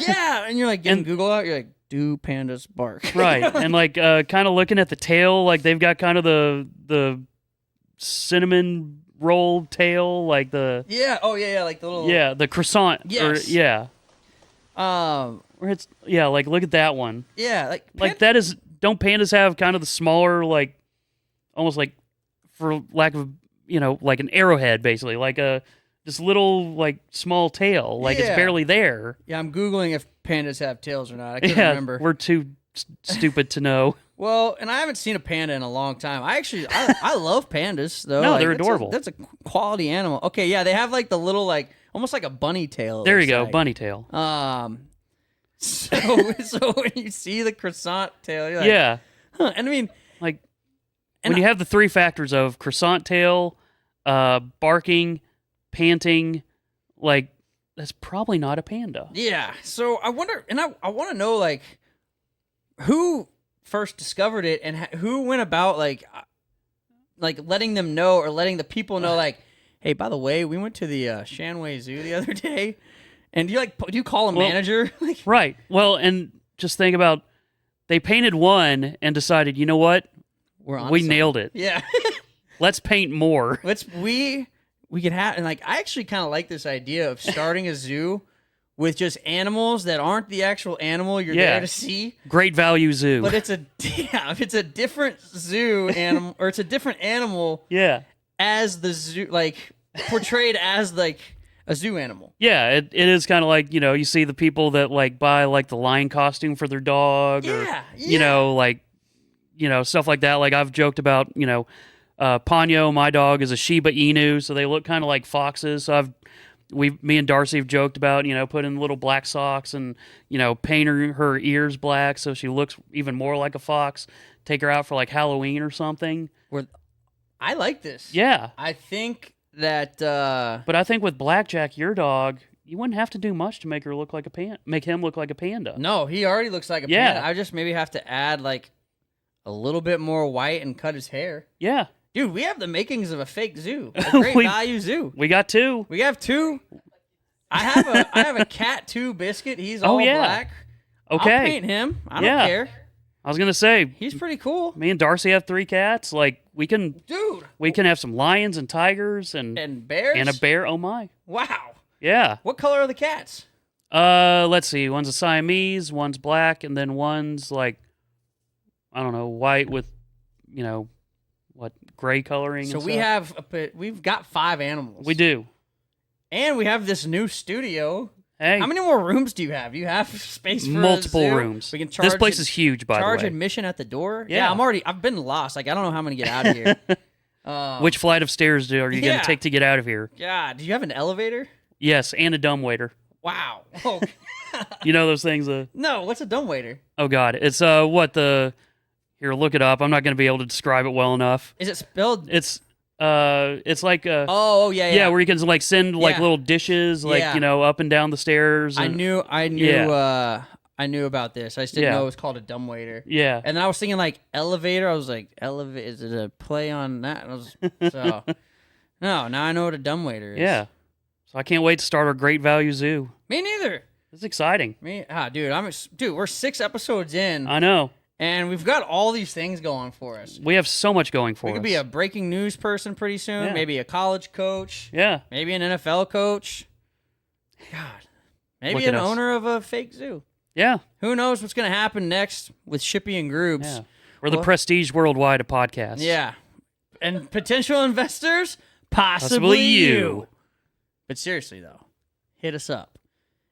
Speaker 1: yeah, and you're like getting Google out. You're like, do pandas bark?
Speaker 2: Right. And kind of looking at the tail, like they've got kind of the cinnamon roll tail, like the
Speaker 1: Yeah. Oh yeah, like the little
Speaker 2: the croissant.
Speaker 1: Yes.
Speaker 2: Where it's like look at that one.
Speaker 1: Yeah,
Speaker 2: Like that is, don't pandas have kind of the smaller, like almost like, for lack of like an arrowhead, basically, like this little like small tail, like it's
Speaker 1: Yeah.
Speaker 2: barely there.
Speaker 1: Yeah, I'm googling if pandas have tails or not. I couldn't remember.
Speaker 2: We're too stupid to know.
Speaker 1: Well, and I haven't seen a panda in a long time. I love pandas though.
Speaker 2: No,
Speaker 1: Like,
Speaker 2: they're
Speaker 1: that's
Speaker 2: adorable.
Speaker 1: That's a quality animal. Okay, yeah, they have like the little almost like a bunny tail. it
Speaker 2: There you
Speaker 1: looks
Speaker 2: go,
Speaker 1: like.
Speaker 2: bunny tail.
Speaker 1: So when you see the croissant tail, you're like,
Speaker 2: Yeah,
Speaker 1: huh. And I mean,
Speaker 2: like
Speaker 1: And
Speaker 2: when you have the three factors of croissant tail, barking, panting, like that's probably not a panda.
Speaker 1: yeah. So I wonder, and I want to know like who first discovered it and who went about like letting them know or letting the people know like, hey, by the way, we went to the Shanwei Zoo the other day, and do you call a manager? Like,
Speaker 2: Right. Well, and just think about, they painted one and decided, you know what? We nailed it.
Speaker 1: yeah.
Speaker 2: Let's paint more.
Speaker 1: We could have, and I actually kind of like this idea of starting a zoo with just animals that aren't the actual animal you're there to see.
Speaker 2: Great value zoo.
Speaker 1: But it's a different zoo animal, or it's a different animal
Speaker 2: yeah.
Speaker 1: as the zoo, portrayed as a zoo animal.
Speaker 2: Yeah, it is kind of like, you see the people that buy the lion costume for their dog, or stuff like that. Like I've joked about, Ponyo, my dog, is a Shiba Inu, so they look kind of like foxes. So me and Darcy have joked about, putting little black socks and, painting her ears black so she looks even more like a fox. Take her out for Halloween or something.
Speaker 1: I like this.
Speaker 2: Yeah.
Speaker 1: I think that
Speaker 2: But I think with Blackjack, your dog, you wouldn't have to do much to make him look like a panda.
Speaker 1: No, he already looks like a panda. I just maybe have to add like a little bit more white and cut his hair.
Speaker 2: Yeah.
Speaker 1: Dude, we have the makings of a fake zoo. A great value zoo.
Speaker 2: We got 2.
Speaker 1: We have 2. I have a cat too, Biscuit. He's all black.
Speaker 2: Okay.
Speaker 1: I'll paint him. I don't care.
Speaker 2: I was gonna say
Speaker 1: he's pretty cool.
Speaker 2: Me and Darcy have 3 cats. Like we can have some lions and tigers and
Speaker 1: bears
Speaker 2: and a bear. Oh my!
Speaker 1: Wow.
Speaker 2: Yeah.
Speaker 1: What color are the cats?
Speaker 2: Let's see. One's a Siamese, one's black, and then one's like I don't know, white with gray coloring.
Speaker 1: So we've got 5 animals.
Speaker 2: We do,
Speaker 1: and we have this new studio.
Speaker 2: Hey.
Speaker 1: How many more rooms do you have? You have space for
Speaker 2: multiple rooms.
Speaker 1: We can charge.
Speaker 2: This place is huge, by the way.
Speaker 1: Charge admission at the door.
Speaker 2: Yeah,
Speaker 1: I've been lost. Like I don't know how I'm gonna get out of here.
Speaker 2: Which flight of stairs are you gonna take to get out of here?
Speaker 1: God, do you have an elevator?
Speaker 2: Yes, and a dumbwaiter.
Speaker 1: Wow. Oh.
Speaker 2: You know those things?
Speaker 1: No. What's a dumbwaiter?
Speaker 2: Oh God, it's Here, look it up. I'm not gonna be able to describe it well enough.
Speaker 1: Is it spelled?
Speaker 2: It's like
Speaker 1: yeah,
Speaker 2: where you can like send like little dishes up and down the stairs.
Speaker 1: I knew about this. I just didn't know it was called a dumbwaiter.
Speaker 2: Yeah.
Speaker 1: And then I was thinking like elevator. I was like, is it a play on that? No, now I know what a dumbwaiter is.
Speaker 2: Yeah. So I can't wait to start our Great Value Zoo.
Speaker 1: Me neither.
Speaker 2: It's exciting.
Speaker 1: Dude, we're 6 episodes in.
Speaker 2: I know.
Speaker 1: And we've got all these things going for us.
Speaker 2: We have so much going for us.
Speaker 1: We could be a breaking news person pretty soon. Maybe a college coach.
Speaker 2: Yeah.
Speaker 1: Maybe an NFL coach. God. Maybe an owner of a fake zoo.
Speaker 2: Yeah.
Speaker 1: Who knows what's going to happen next with Shippy and Grubes.
Speaker 2: Yeah. We're the prestige worldwide of podcasts.
Speaker 1: Yeah. And potential investors, possibly you. But seriously, though, hit us up.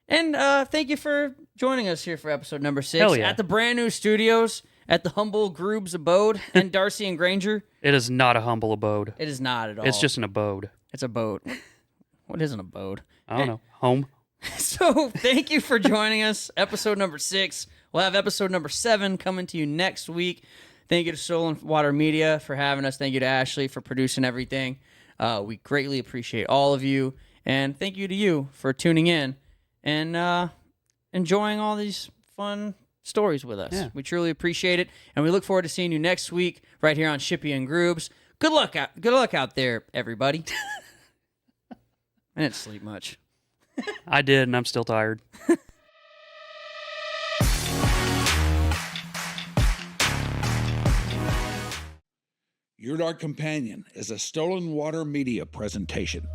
Speaker 1: And thank you for joining us here for episode number 6 at the brand new studios at the humble Grubes abode in Darcy and Granger.
Speaker 2: It is not a humble abode.
Speaker 1: It is not at all.
Speaker 2: It's just an abode.
Speaker 1: It's a boat. What is an abode?
Speaker 2: I don't know. Home.
Speaker 1: So thank you for joining us. Episode number 6. We'll have episode number 7 coming to you next week. Thank you to Soul and Water Media for having us. Thank you to Ashley for producing everything. We greatly appreciate all of you. And thank you to you for tuning in and enjoying all these fun stories with us.
Speaker 2: Yeah.
Speaker 1: We truly appreciate it, and we look forward to seeing you next week right here on Shippy and Grubes. Good luck out there, everybody. I didn't sleep much.
Speaker 2: I did, and I'm still tired.
Speaker 5: Your Dark Companion is a Stolen Water Media presentation.